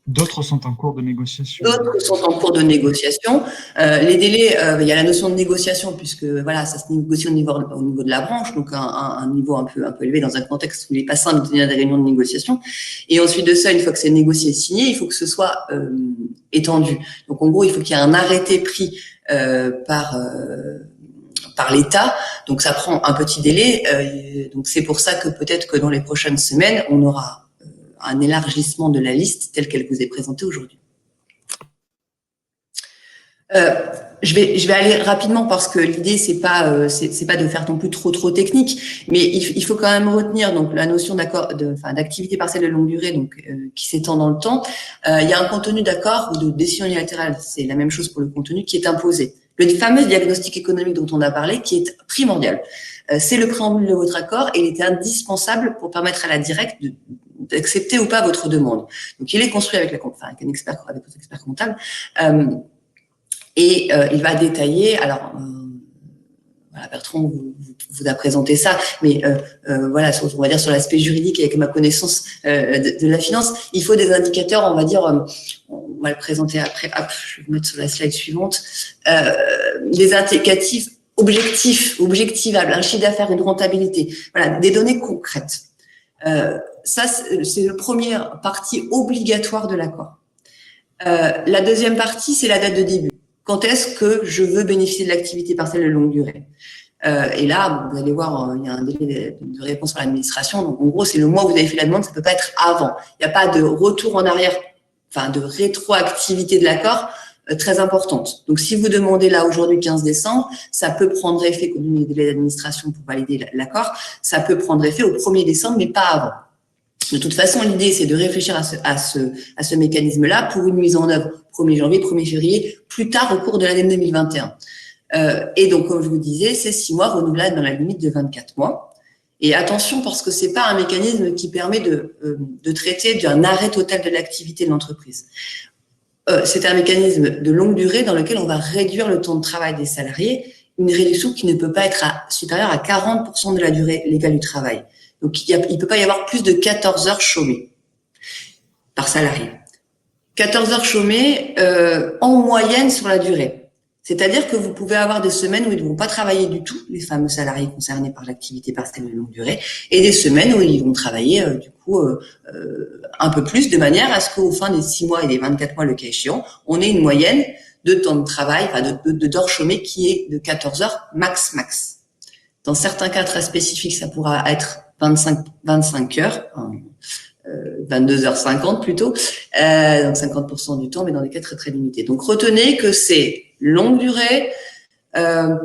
[SPEAKER 1] D'autres sont en cours de négociation.
[SPEAKER 2] D'autres sont en cours de négociation. Les délais, il y a la notion de négociation, puisque ça se négocie au niveau de la branche, donc un niveau un peu élevé dans un contexte où il n'est pas simple de tenir des réunions de négociation. Et ensuite de ça, une fois que c'est négocié et signé, il faut que ce soit étendu. Donc en gros, il faut qu'il y ait un arrêté pris par l'État. Donc ça prend un petit délai. Donc c'est pour ça que peut-être que dans les prochaines semaines, on aura un élargissement de la liste telle qu'elle vous est présentée aujourd'hui. Je vais aller rapidement parce que l'idée c'est pas de faire non plus trop technique, mais il faut quand même retenir donc la notion d'activité partielle de longue durée, donc qui s'étend dans le temps. Il y a un contenu d'accord ou de décision unilatérale, c'est la même chose pour le contenu qui est imposé. Le fameux diagnostic économique dont on a parlé, qui est primordial. C'est le préambule de votre accord et il était indispensable pour permettre à la directe d'accepter ou pas votre demande. Donc, il est construit avec votre expert comptable, et il va détailler. Alors, Bertrand vous a présenté ça, mais on va dire sur l'aspect juridique avec ma connaissance de la finance, il faut des indicateurs, on va dire, on va le présenter après. Hop, je vais vous mettre sur la slide suivante. Des indicatifs objectivables, un chiffre d'affaires, une rentabilité. Voilà, des données concrètes. Ça, c'est la première partie obligatoire de l'accord. La deuxième partie, c'est la date de début. Quand est-ce que je veux bénéficier de l'activité partielle de longue durée? Et là, vous allez voir, il y a un délai de réponse par l'administration. Donc, en gros, c'est le mois où vous avez fait la demande, ça ne peut pas être avant. Il n'y a pas de retour en arrière, enfin, de rétroactivité de l'accord très importante. Donc, si vous demandez là, aujourd'hui, 15 décembre, ça peut prendre effet, compte tenu des délais d'administration pour valider l'accord, ça peut prendre effet au 1er décembre, mais pas avant. De toute façon, l'idée, c'est de réfléchir à ce mécanisme-là pour une mise en œuvre 1er janvier, 1er février, plus tard au cours de l'année 2021. Et donc, comme je vous disais, c'est 6 mois renouvelables dans la limite de 24 mois. Et attention, parce que c'est pas un mécanisme qui permet de traiter d'un arrêt total de l'activité de l'entreprise. C'est un mécanisme de longue durée dans lequel on va réduire le temps de travail des salariés, une réduction qui ne peut pas être supérieure à 40% de la durée légale du travail. Donc, il ne peut pas y avoir plus de 14 heures chômées par salarié. 14 heures chômées en moyenne sur la durée. C'est-à-dire que vous pouvez avoir des semaines où ils ne vont pas travailler du tout, les fameux salariés concernés par l'activité partielle de longue durée, et des semaines où ils vont travailler un peu plus, de manière à ce qu'au fin des 6 mois et des 24 mois, le cas échéant, on ait une moyenne de temps de travail, enfin d'heures chômées qui est de 14 heures max. Dans certains cas très spécifiques, ça pourra être 25 heures, 22h50 plutôt, donc 50% du temps, mais dans des cas très très limités. Donc retenez que c'est longue durée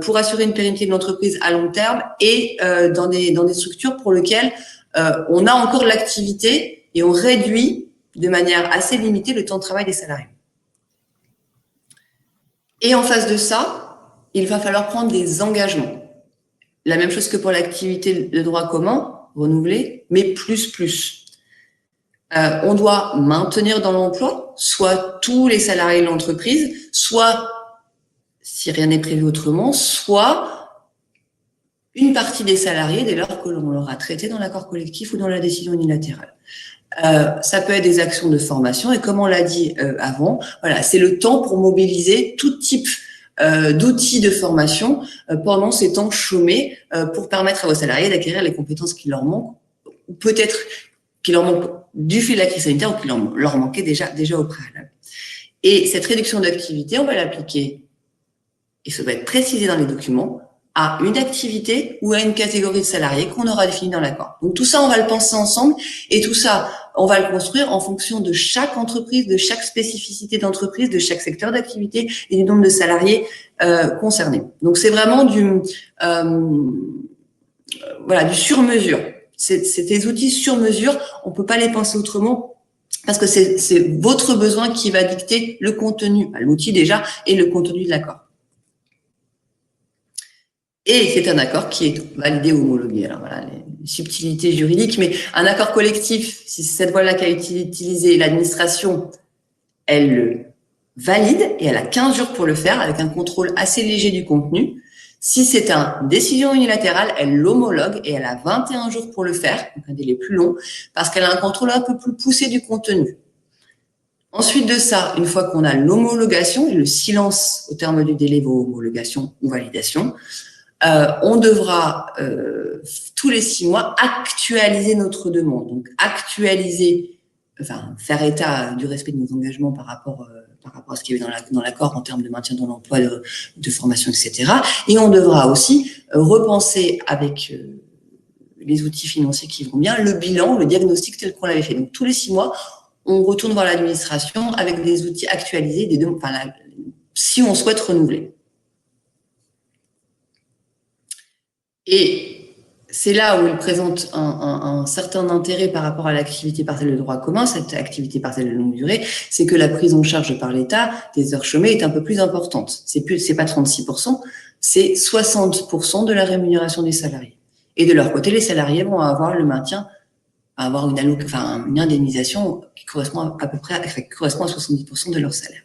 [SPEAKER 2] pour assurer une pérennité de l'entreprise à long terme et dans des structures pour lesquelles on a encore de l'activité et on réduit de manière assez limitée le temps de travail des salariés. Et en face de ça, il va falloir prendre des engagements. La même chose que pour l'activité de droit commun, renouvelée, mais plus. On doit maintenir dans l'emploi soit tous les salariés de l'entreprise, soit, si rien n'est prévu autrement, soit une partie des salariés dès lors que l'on l'aura traité dans l'accord collectif ou dans la décision unilatérale. Ça peut être des actions de formation et comme on l'a dit avant, voilà, c'est le temps pour mobiliser tout type d'outils de formation pendant ces temps chômés pour permettre à vos salariés d'acquérir les compétences qui leur manquent, ou peut-être qui leur manquent du fait de la crise sanitaire ou qui leur manquaient déjà au préalable. Et cette réduction d'activité, on va l'appliquer, et ça va être précisé dans les documents, à une activité ou à une catégorie de salariés qu'on aura définie dans l'accord. Donc tout ça, on va le penser ensemble et tout ça, on va le construire en fonction de chaque entreprise, de chaque spécificité d'entreprise, de chaque secteur d'activité et du nombre de salariés concernés. Donc c'est vraiment du sur-mesure. C'est des outils sur mesure, on peut pas les penser autrement parce que c'est votre besoin qui va dicter le contenu, l'outil déjà, et le contenu de l'accord. Et c'est un accord qui est validé ou homologué. Alors voilà, les subtilités juridiques, mais un accord collectif, si c'est cette voie-là qui a été utilisée, l'administration, elle le valide et elle a 15 jours pour le faire avec un contrôle assez léger du contenu. Si c'est une décision unilatérale, elle l'homologue et elle a 21 jours pour le faire, donc un délai plus long, parce qu'elle a un contrôle un peu plus poussé du contenu. Ensuite de ça, une fois qu'on a l'homologation et le silence au terme du délai vaut homologation ou validation, on devra tous les 6 mois actualiser notre demande. Donc actualiser, enfin faire état du respect de nos engagements par rapport à ce qu'il y avait dans l'accord en termes de maintien dans l'emploi, de formation, etc. Et on devra aussi repenser avec les outils financiers qui vont bien, le bilan, le diagnostic tel qu'on l'avait fait. Donc tous les 6 mois, on retourne voir l'administration avec des outils actualisés, si on souhaite renouveler. Et c'est là où il présente un certain intérêt par rapport à l'activité partielle de droit commun, cette activité partielle de longue durée, c'est que la prise en charge par l'État des heures chômées est un peu plus importante. C'est pas 36%, c'est 60% de la rémunération des salariés. Et de leur côté, les salariés vont avoir le maintien, avoir une indemnisation qui correspond à peu près, qui correspond à 70% de leur salaire.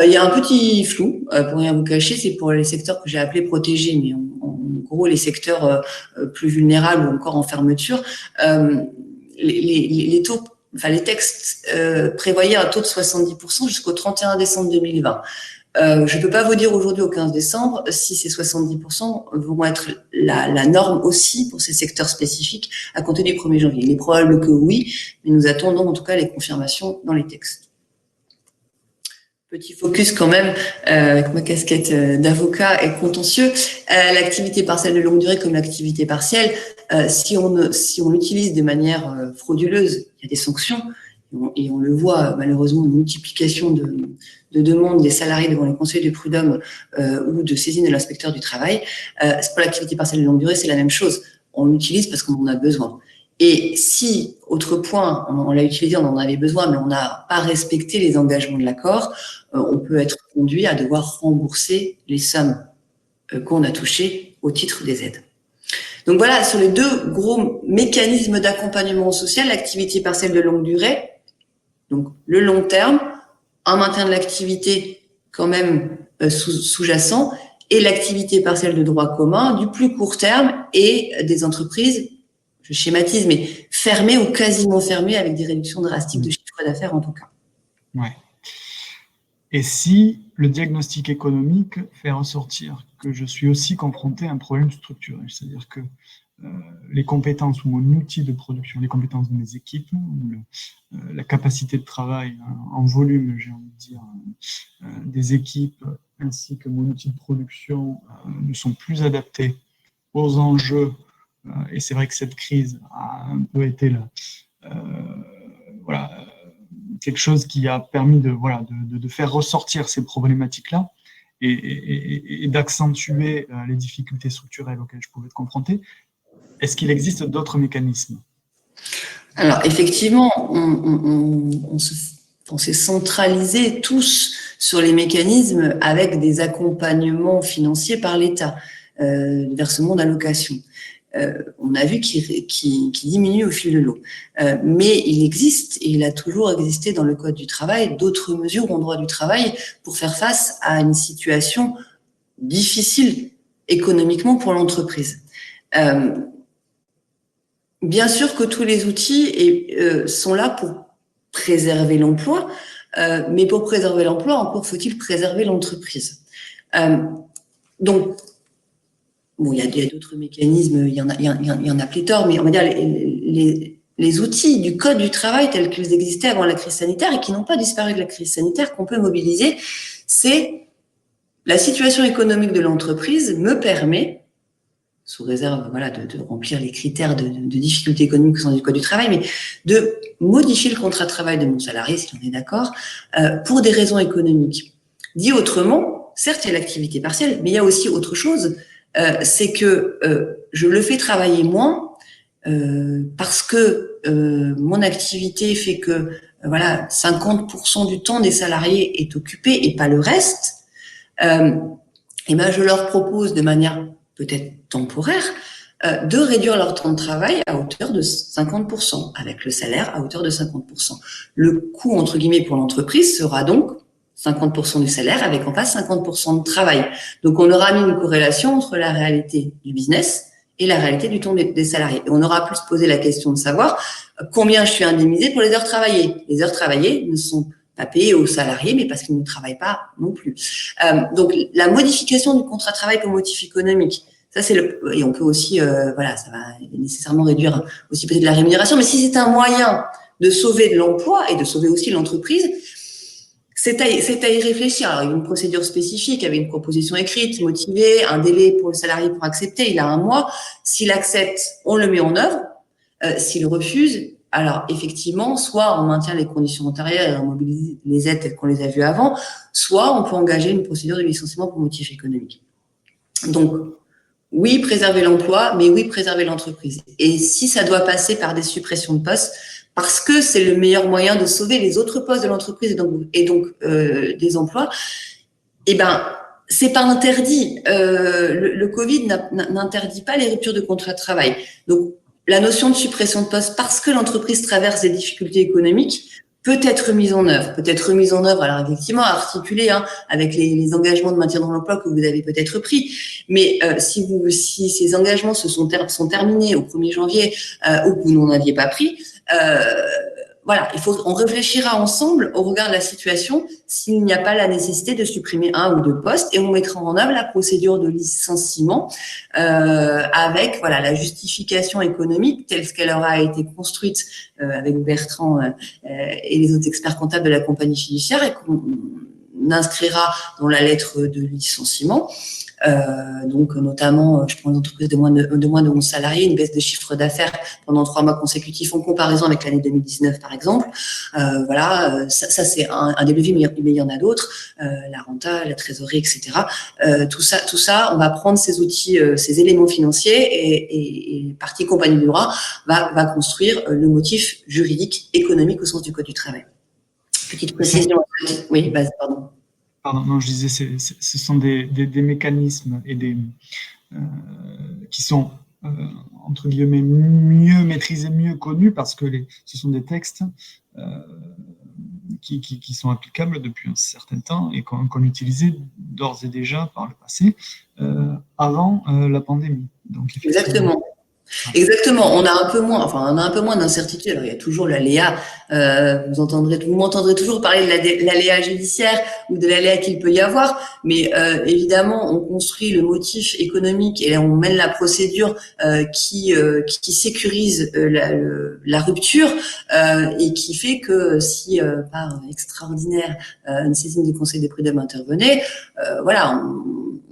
[SPEAKER 2] Il y a un petit flou, pour rien vous cacher, c'est pour les secteurs que j'ai appelés protégés, mais en gros les secteurs plus vulnérables ou encore en fermeture, les taux, les textes prévoyaient un taux de 70% jusqu'au 31 décembre 2020. Je ne peux pas vous dire aujourd'hui au 15 décembre si ces 70% vont être la norme aussi pour ces secteurs spécifiques à compter du 1er janvier. Il est probable que oui, mais nous attendons en tout cas les confirmations dans les textes. Petit focus quand même, avec ma casquette d'avocat et contentieux, l'activité partielle de longue durée comme l'activité partielle, si on l'utilise de manière frauduleuse, il y a des sanctions, et on le voit malheureusement, une multiplication de demandes des salariés devant les conseils de prud'homme ou de saisine de l'inspecteur du travail. Pour l'activité partielle de longue durée, c'est la même chose. On l'utilise parce qu'on en a besoin. Et si, autre point, on l'a utilisé, on en avait besoin, mais on n'a pas respecté les engagements de l'accord, on peut être conduit à devoir rembourser les sommes qu'on a touchées au titre des aides. Donc voilà, sur les deux gros mécanismes d'accompagnement social, l'activité partielle de longue durée, donc le long terme, un maintien de l'activité quand même sous-jacent, et l'activité partielle de droit commun du plus court terme et des entreprises, je schématise, mais fermées ou quasiment fermées avec des réductions drastiques de chiffre d'affaires en tout cas.
[SPEAKER 1] Ouais. Et si le diagnostic économique fait ressortir que je suis aussi confronté à un problème structurel, c'est-à-dire que les compétences ou mon outil de production, les compétences de mes équipes, la capacité de travail en volume, j'ai envie de dire, des équipes, ainsi que mon outil de production ne sont plus adaptés aux enjeux. Et c'est vrai que cette crise a un peu été quelque chose qui a permis de faire ressortir ces problématiques-là et d'accentuer les difficultés structurelles auxquelles je pouvais être confronté. Est-ce qu'il existe d'autres mécanismes?
[SPEAKER 2] Alors, effectivement, on s'est centralisé tous sur les mécanismes avec des accompagnements financiers par l'État, versement d'allocations. On a vu qu'il diminue au fil de l'eau. Mais il existe, et il a toujours existé dans le Code du travail, d'autres mesures en droit du travail pour faire face à une situation difficile économiquement pour l'entreprise. Bien sûr que tous les outils sont là pour préserver l'emploi, mais pour préserver l'emploi, encore faut-il préserver l'entreprise. Donc, bon, il y a d'autres mécanismes, il y en a pléthore, mais on va dire les outils du Code du travail tels qu'ils existaient avant la crise sanitaire et qui n'ont pas disparu de la crise sanitaire qu'on peut mobiliser, c'est la situation économique de l'entreprise me permet, sous réserve de remplir les critères de difficulté économique au sein du Code du travail, mais de modifier le contrat de travail de mon salarié, si on est d'accord, pour des raisons économiques. Dit autrement, certes, il y a l'activité partielle, mais il y a aussi autre chose, c'est que je le fais travailler moins parce que mon activité fait que 50% du temps des salariés est occupé et pas le reste. Et ben je leur propose de manière peut-être temporaire de réduire leur temps de travail à hauteur de 50%, avec le salaire à hauteur de 50%. Le coût, entre guillemets, pour l'entreprise sera donc 50% du salaire avec en face 50% de travail. Donc, on aura mis une corrélation entre la réalité du business et la réalité du temps des salariés. Et on aura pu se poser la question de savoir combien je suis indemnisé pour les heures travaillées. Les heures travaillées ne sont pas payées aux salariés, mais parce qu'ils ne travaillent pas non plus. Donc, la modification du contrat de travail pour motif économique, ça c'est et on peut aussi, ça va nécessairement réduire aussi peut-être la rémunération, mais si c'est un moyen de sauver de l'emploi et de sauver aussi l'entreprise, c'est à y réfléchir. Alors, il y a une procédure spécifique avec une proposition écrite, motivée, un délai pour le salarié pour accepter, il a 1 mois. S'il accepte, on le met en œuvre. S'il refuse, alors effectivement, soit on maintient les conditions antérieures et on mobilise les aides telles qu'on les a vues avant, soit on peut engager une procédure de licenciement pour motif économique. Donc, oui, préserver l'emploi, mais oui, préserver l'entreprise. Et si ça doit passer par des suppressions de postes, parce que c'est le meilleur moyen de sauver les autres postes de l'entreprise et donc des emplois, eh ben, c'est pas interdit. Le Covid n'interdit pas les ruptures de contrat de travail. Donc, la notion de suppression de poste, parce que l'entreprise traverse des difficultés économiques, peut être mise en œuvre. Alors effectivement, articulée avec les engagements de maintien de l'emploi que vous avez peut-être pris. Mais si ces engagements sont terminés au 1er janvier ou que vous n'en aviez pas pris, voilà, on réfléchira ensemble au regard de la situation s'il n'y a pas la nécessité de supprimer un ou deux postes et on mettra en œuvre la procédure de licenciement avec voilà la justification économique telle qu'elle aura été construite avec Bertrand et les autres experts comptables de la compagnie fiduciaire et qu'on inscrira dans la lettre de licenciement. Donc notamment, je prends une entreprise de moins de 11 salariés, une baisse de chiffre d'affaires pendant 3 mois consécutifs en comparaison avec l'année 2019 par exemple. Voilà, ça c'est un des leviers, mais il y en a d'autres, la renta, la trésorerie, etc. Tout ça, on va prendre ces outils, ces éléments financiers et partie compagnie du droit va construire le motif juridique, économique au sens du Code du travail. Petite précision. Oui, pardon.
[SPEAKER 1] Pardon, non, je disais, ce sont des mécanismes et qui sont, entre guillemets, mieux maîtrisés, mieux connus, parce que ce sont des textes qui sont applicables depuis un certain temps et qu'on utilisait d'ores et déjà par le passé, avant la pandémie. Donc,
[SPEAKER 2] exactement. Exactement, on a un peu moins d'incertitude. Alors il y a toujours l'aléa. Vous m'entendrez toujours parler de l'aléa judiciaire ou de l'aléa qu'il peut y avoir, mais évidemment, on construit le motif économique et on mène la procédure qui sécurise la rupture et qui fait que si par extraordinaire une saisine du Conseil des prud'hommes intervenait, voilà.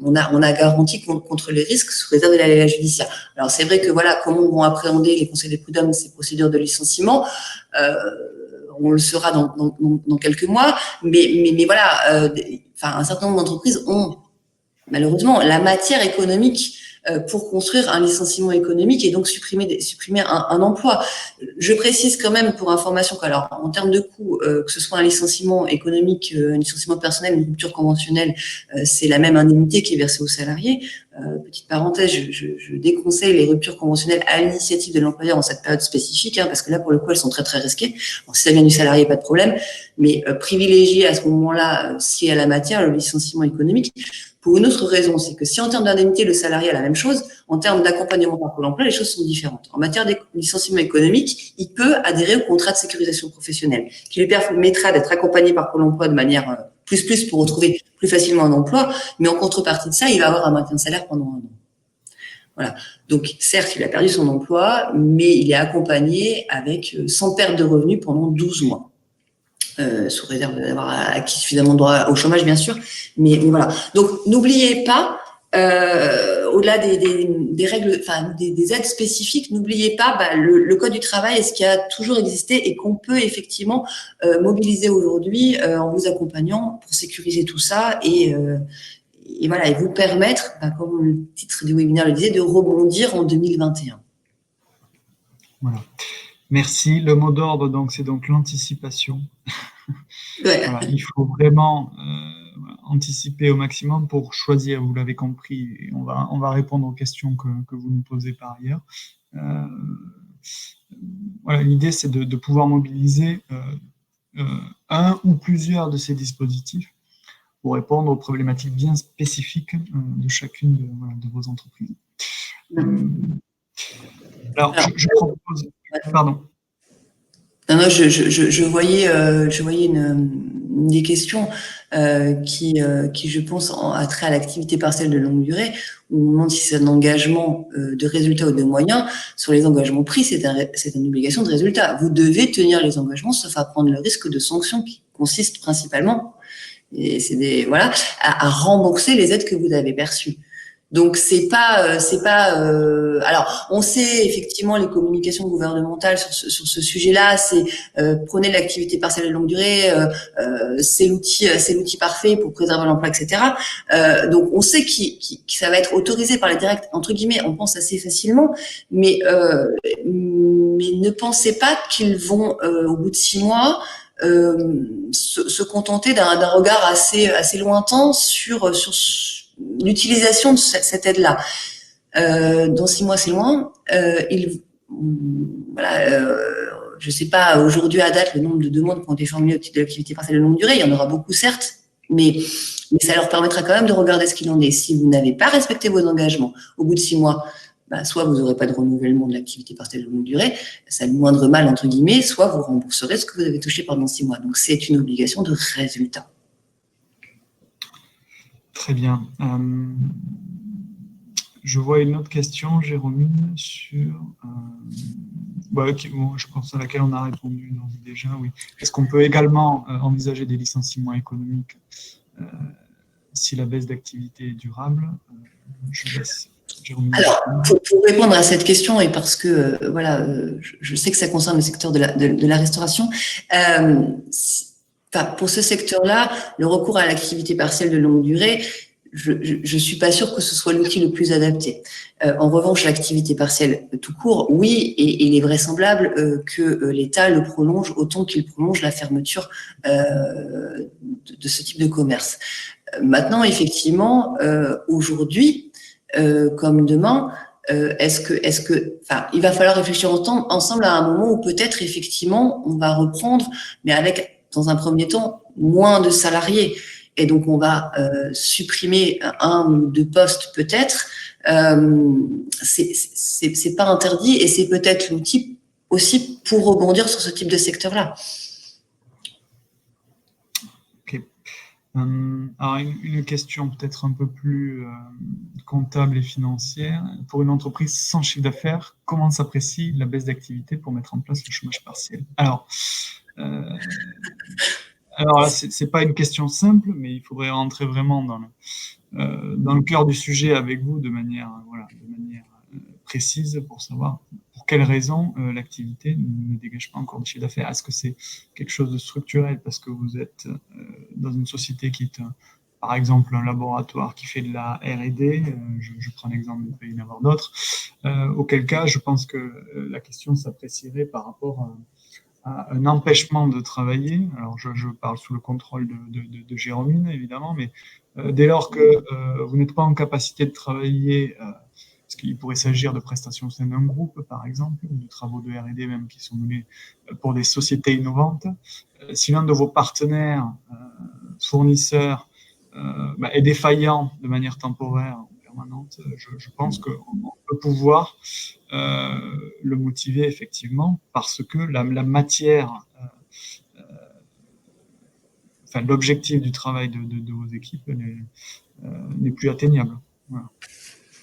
[SPEAKER 2] On a garanti contre les risques sous réserve de l'aléa judiciaire. Alors c'est vrai que voilà, comment vont appréhender les conseils des prud'hommes ces procédures de licenciement, on le saura dans quelques mois, mais voilà, un certain nombre d'entreprises ont malheureusement la matière économique pour construire un licenciement économique et donc supprimer un emploi. Je précise quand même pour information qu'alors en termes de coûts, que ce soit un licenciement économique, un licenciement personnel, une rupture conventionnelle, c'est la même indemnité qui est versée aux salariés. Petite parenthèse, je déconseille les ruptures conventionnelles à l'initiative de l'employeur en cette période spécifique, parce que là pour le coup elles sont très très risquées. Alors, si ça vient du salarié, pas de problème, mais privilégier à ce moment-là, si à la matière, le licenciement économique. Pour une autre raison, c'est que si en termes d'indemnité, le salarié a la même chose, en termes d'accompagnement par Pôle emploi, les choses sont différentes. En matière de licenciement économique, il peut adhérer au contrat de sécurisation professionnelle, qui lui permettra d'être accompagné par Pôle emploi de manière plus pour retrouver plus facilement un emploi, mais en contrepartie de ça, il va avoir un maintien de salaire pendant 1 an. Voilà. Donc, certes, il a perdu son emploi, mais il est accompagné avec sans perte de revenus pendant 12 mois. Sous réserve d'avoir acquis suffisamment de droits au chômage, bien sûr. Mais voilà. Donc, n'oubliez pas, au-delà des règles, des aides spécifiques, n'oubliez pas le Code du travail est ce qui a toujours existé et qu'on peut effectivement mobiliser aujourd'hui en vous accompagnant pour sécuriser tout ça et voilà, et vous permettre, comme le titre du webinaire le disait, de rebondir en 2021.
[SPEAKER 1] Voilà. Merci. Le mot d'ordre, donc, c'est donc l'anticipation. Ouais. Voilà, il faut vraiment anticiper au maximum pour choisir, vous l'avez compris, et on va répondre aux questions que vous nous posez par ailleurs. Voilà, l'idée, c'est de pouvoir mobiliser un ou plusieurs de ces dispositifs pour répondre aux problématiques bien spécifiques de chacune de vos entreprises. Alors, je propose... Pardon.
[SPEAKER 2] Non, je voyais des questions qui, je pense, a trait à l'activité partielle de longue durée, où on demande si c'est un engagement de résultat ou de moyens. Sur les engagements pris, c'est une obligation de résultat. Vous devez tenir les engagements, sauf à prendre le risque de sanctions qui consiste principalement, et c'est à rembourser les aides que vous avez perçues. Donc c'est pas alors on sait effectivement les communications gouvernementales sur ce sujet-là, c'est prenez l'activité partielle de longue durée, c'est l'outil parfait pour préserver l'emploi, etc. Donc on sait que ça va être autorisé par les directs, entre guillemets, on pense assez facilement, mais ne pensez pas qu'ils vont au bout de 6 mois se contenter d'un regard assez lointain sur l'utilisation de cette aide-là. Dans 6 mois, c'est loin. Je ne sais pas aujourd'hui à date le nombre de demandes qui ont été formulées au titre de l'activité partielle de longue durée. Il y en aura beaucoup, certes, mais ça leur permettra quand même de regarder ce qu'il en est. Si vous n'avez pas respecté vos engagements au bout de 6 mois, soit vous n'aurez pas de renouvellement de l'activité partielle de longue durée, ça a le moindre mal, entre guillemets, soit vous rembourserez ce que vous avez touché pendant 6 mois. Donc, c'est une obligation de résultat.
[SPEAKER 1] Très bien. Je vois une autre question, Jérôme, sur... je pense à laquelle on a répondu déjà, oui. Est-ce qu'on peut également envisager des licenciements économiques si la baisse d'activité est durable? Je laisse Jérôme.
[SPEAKER 2] Alors, pour répondre à cette question, et parce que je sais que ça concerne le secteur de la restauration, pour ce secteur-là, le recours à l'activité partielle de longue durée, je ne suis pas sûre que ce soit l'outil le plus adapté. En revanche, l'activité partielle tout court, oui, et il est vraisemblable que l'État le prolonge autant qu'il prolonge la fermeture de ce type de commerce. Maintenant, effectivement, aujourd'hui, comme demain, il va falloir réfléchir ensemble à un moment où peut-être effectivement on va reprendre, mais avec dans un premier temps moins de salariés, et donc on va supprimer 1 ou 2 postes peut-être. C'est pas interdit, et c'est peut-être l'outil aussi pour rebondir sur ce type de secteur-là.
[SPEAKER 1] Alors, une question peut-être un peu plus comptable et financière. Pour une entreprise sans chiffre d'affaires, comment s'apprécie la baisse d'activité pour mettre en place le chômage partiel? Alors là, c'est pas une question simple, mais il faudrait rentrer vraiment dans le cœur du sujet avec vous de manière précise pour savoir pour quelles raisons l'activité ne dégage pas encore de chiffre d'affaires. Est-ce que c'est quelque chose de structurel parce que vous êtes dans une société qui est, par exemple, un laboratoire qui fait de la R&D, je prends l'exemple, il peut y en avoir d'autres, auquel cas, je pense que la question s'apprécierait par rapport à un empêchement de travailler. Alors, je parle sous le contrôle de Jérôme, évidemment, mais dès lors que vous n'êtes pas en capacité de travailler, parce qu'il pourrait s'agir de prestations au sein d'un groupe, par exemple, ou de travaux de R&D même qui sont menés pour des sociétés innovantes, si l'un de vos partenaires, fournisseurs, est défaillant de manière temporaire, permanente, je pense qu'on peut pouvoir le motiver effectivement parce que la matière, l'objectif du travail de vos équipes n'est plus atteignable. Voilà.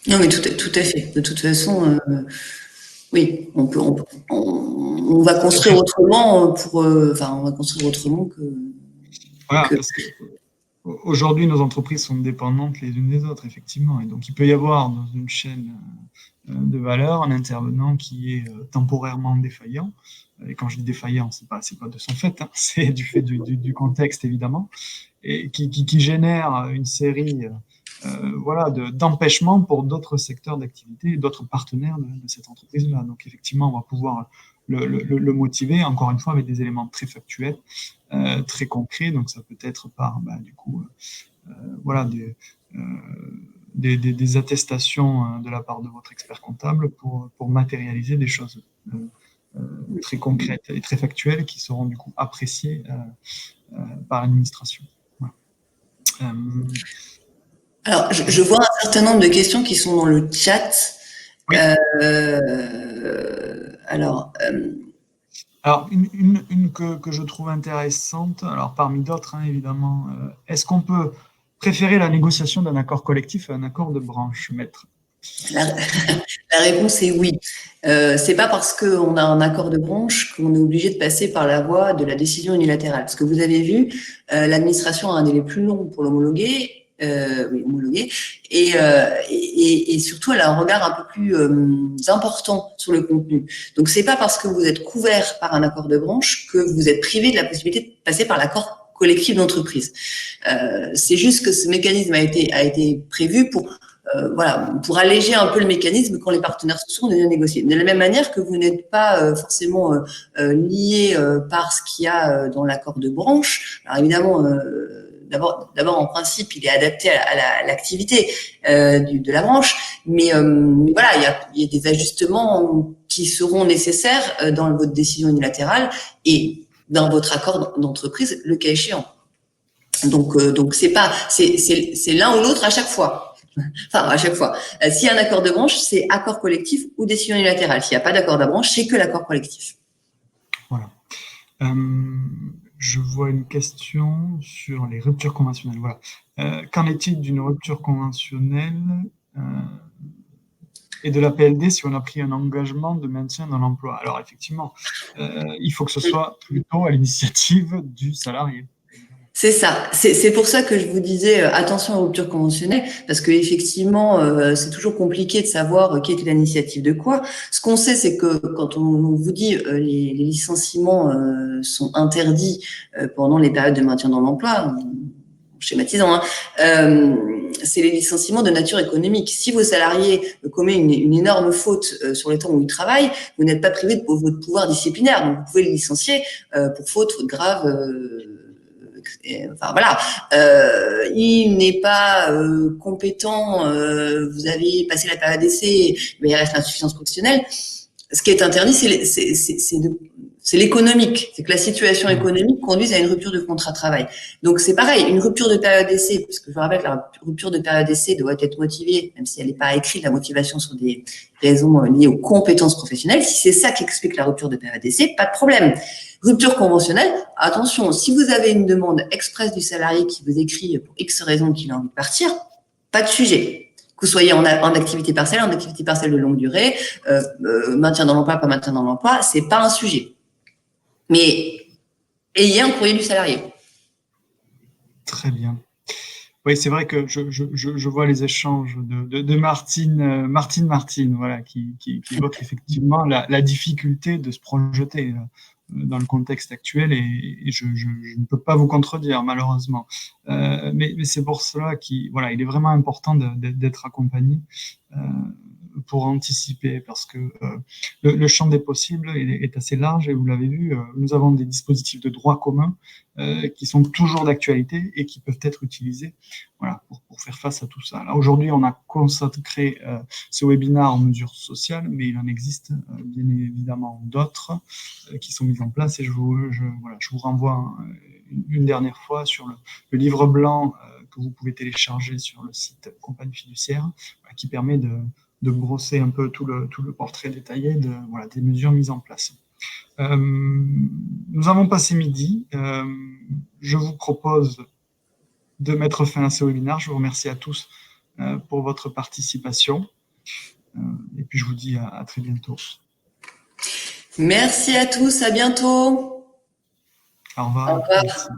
[SPEAKER 2] Non, mais tout à fait. De toute façon, oui, on va construire autrement on va construire autrement que.
[SPEAKER 1] Voilà, parce que aujourd'hui, nos entreprises sont dépendantes les unes des autres, effectivement. Et donc, il peut y avoir dans une chaîne de valeur un intervenant qui est temporairement défaillant. Et quand je dis défaillant, c'est pas de son fait, hein, c'est du fait du contexte, évidemment, et qui génère une série d'empêchements pour d'autres secteurs d'activité, d'autres partenaires de cette entreprise-là. Donc, effectivement, on va pouvoir le motiver, encore une fois, avec des éléments très factuels, très concrets. Donc, ça peut être par, des attestations de la part de votre expert comptable pour matérialiser des choses très concrètes et très factuelles qui seront du coup appréciées par l'administration. Voilà.
[SPEAKER 2] Alors, je vois un certain nombre de questions qui sont dans le chat.
[SPEAKER 1] Oui. Alors, une que je trouve intéressante, alors parmi d'autres, hein, évidemment, est-ce qu'on peut préférer la négociation d'un accord collectif à un accord de branche, maître?
[SPEAKER 2] La réponse est oui. C'est pas parce qu'on a un accord de branche qu'on est obligé de passer par la voie de la décision unilatérale. Parce que vous avez vu, l'administration a un délai plus long pour l'homologuer. Et surtout elle a un regard un peu plus important sur le contenu. Donc c'est pas parce que vous êtes couvert par un accord de branche que vous êtes privé de la possibilité de passer par l'accord collectif d'entreprise. C'est juste que ce mécanisme a été prévu pour alléger un peu le mécanisme quand les partenaires sociaux ont déjà négocié. De la même manière que vous n'êtes pas forcément lié par ce qu'il y a dans l'accord de branche. Alors évidemment, d'abord en principe, il est adapté à l'activité de la branche, mais voilà, il y a des ajustements qui seront nécessaires dans votre décision unilatérale et dans votre accord d'entreprise, le cas échéant. Donc c'est l'un ou l'autre à chaque fois. Enfin, à chaque fois. S'il y a un accord de branche, c'est accord collectif ou décision unilatérale. S'il n'y a pas d'accord de branche, c'est que l'accord collectif.
[SPEAKER 1] Voilà. Je vois une question sur les ruptures conventionnelles. Voilà. Qu'en est-il d'une rupture conventionnelle et de la PLD si on a pris un engagement de maintien dans l'emploi? Alors effectivement, il faut que ce soit plutôt à l'initiative du salarié.
[SPEAKER 2] C'est ça. C'est pour ça que je vous disais attention aux ruptures conventionnelles, parce que effectivement, c'est toujours compliqué de savoir qui était l'initiative de quoi. Ce qu'on sait, c'est que quand on vous dit les licenciements sont interdits pendant les périodes de maintien dans l'emploi, schématisant, c'est les licenciements de nature économique. Si vos salariés commettent une énorme faute sur le temps où ils travaillent, vous n'êtes pas privé de votre pouvoir disciplinaire, donc vous pouvez les licencier pour faute grave. Enfin voilà, il n'est pas compétent, vous avez passé la période d'essai, mais il reste l'insuffisance professionnelle. Ce qui est interdit, c'est l'économique, c'est que la situation économique conduise à une rupture de contrat de travail. Donc c'est pareil, une rupture de période d'essai, parce que je vous rappelle que la rupture de période d'essai doit être motivée, même si elle n'est pas écrite, la motivation sur des raisons liées aux compétences professionnelles. Si c'est ça qui explique la rupture de période d'essai, pas de problème. Rupture conventionnelle, attention, si vous avez une demande expresse du salarié qui vous écrit pour X raisons qu'il a envie de partir, pas de sujet. Que vous soyez en activité partielle de longue durée, maintien dans l'emploi, pas maintien dans l'emploi, c'est pas un sujet. Mais ayez un courrier du salarié.
[SPEAKER 1] Très bien. Oui, c'est vrai que je vois les échanges de Martine, voilà, qui évoque effectivement la difficulté de se projeter dans le contexte actuel et je ne peux pas vous contredire, malheureusement. Mais c'est pour cela voilà, il est vraiment important d'être accompagné pour anticiper, parce que le champ des possibles est assez large et vous l'avez vu, nous avons des dispositifs de droit commun qui sont toujours d'actualité et qui peuvent être utilisés, voilà, pour faire face à tout ça. Là, aujourd'hui, on a consacré ce webinaire aux mesures sociales, mais il en existe bien évidemment d'autres qui sont mises en place et je vous renvoie une dernière fois sur le livre blanc que vous pouvez télécharger sur le site Compagnie Fiduciaire, qui permet de brosser un peu tout le portrait détaillé des mesures mises en place. Nous avons passé midi. Je vous propose de mettre fin à ce webinaire. Je vous remercie à tous pour votre participation. Et puis, je vous dis à très bientôt.
[SPEAKER 2] Merci à tous. À bientôt.
[SPEAKER 1] Au revoir.
[SPEAKER 2] Au revoir.
[SPEAKER 1] Merci.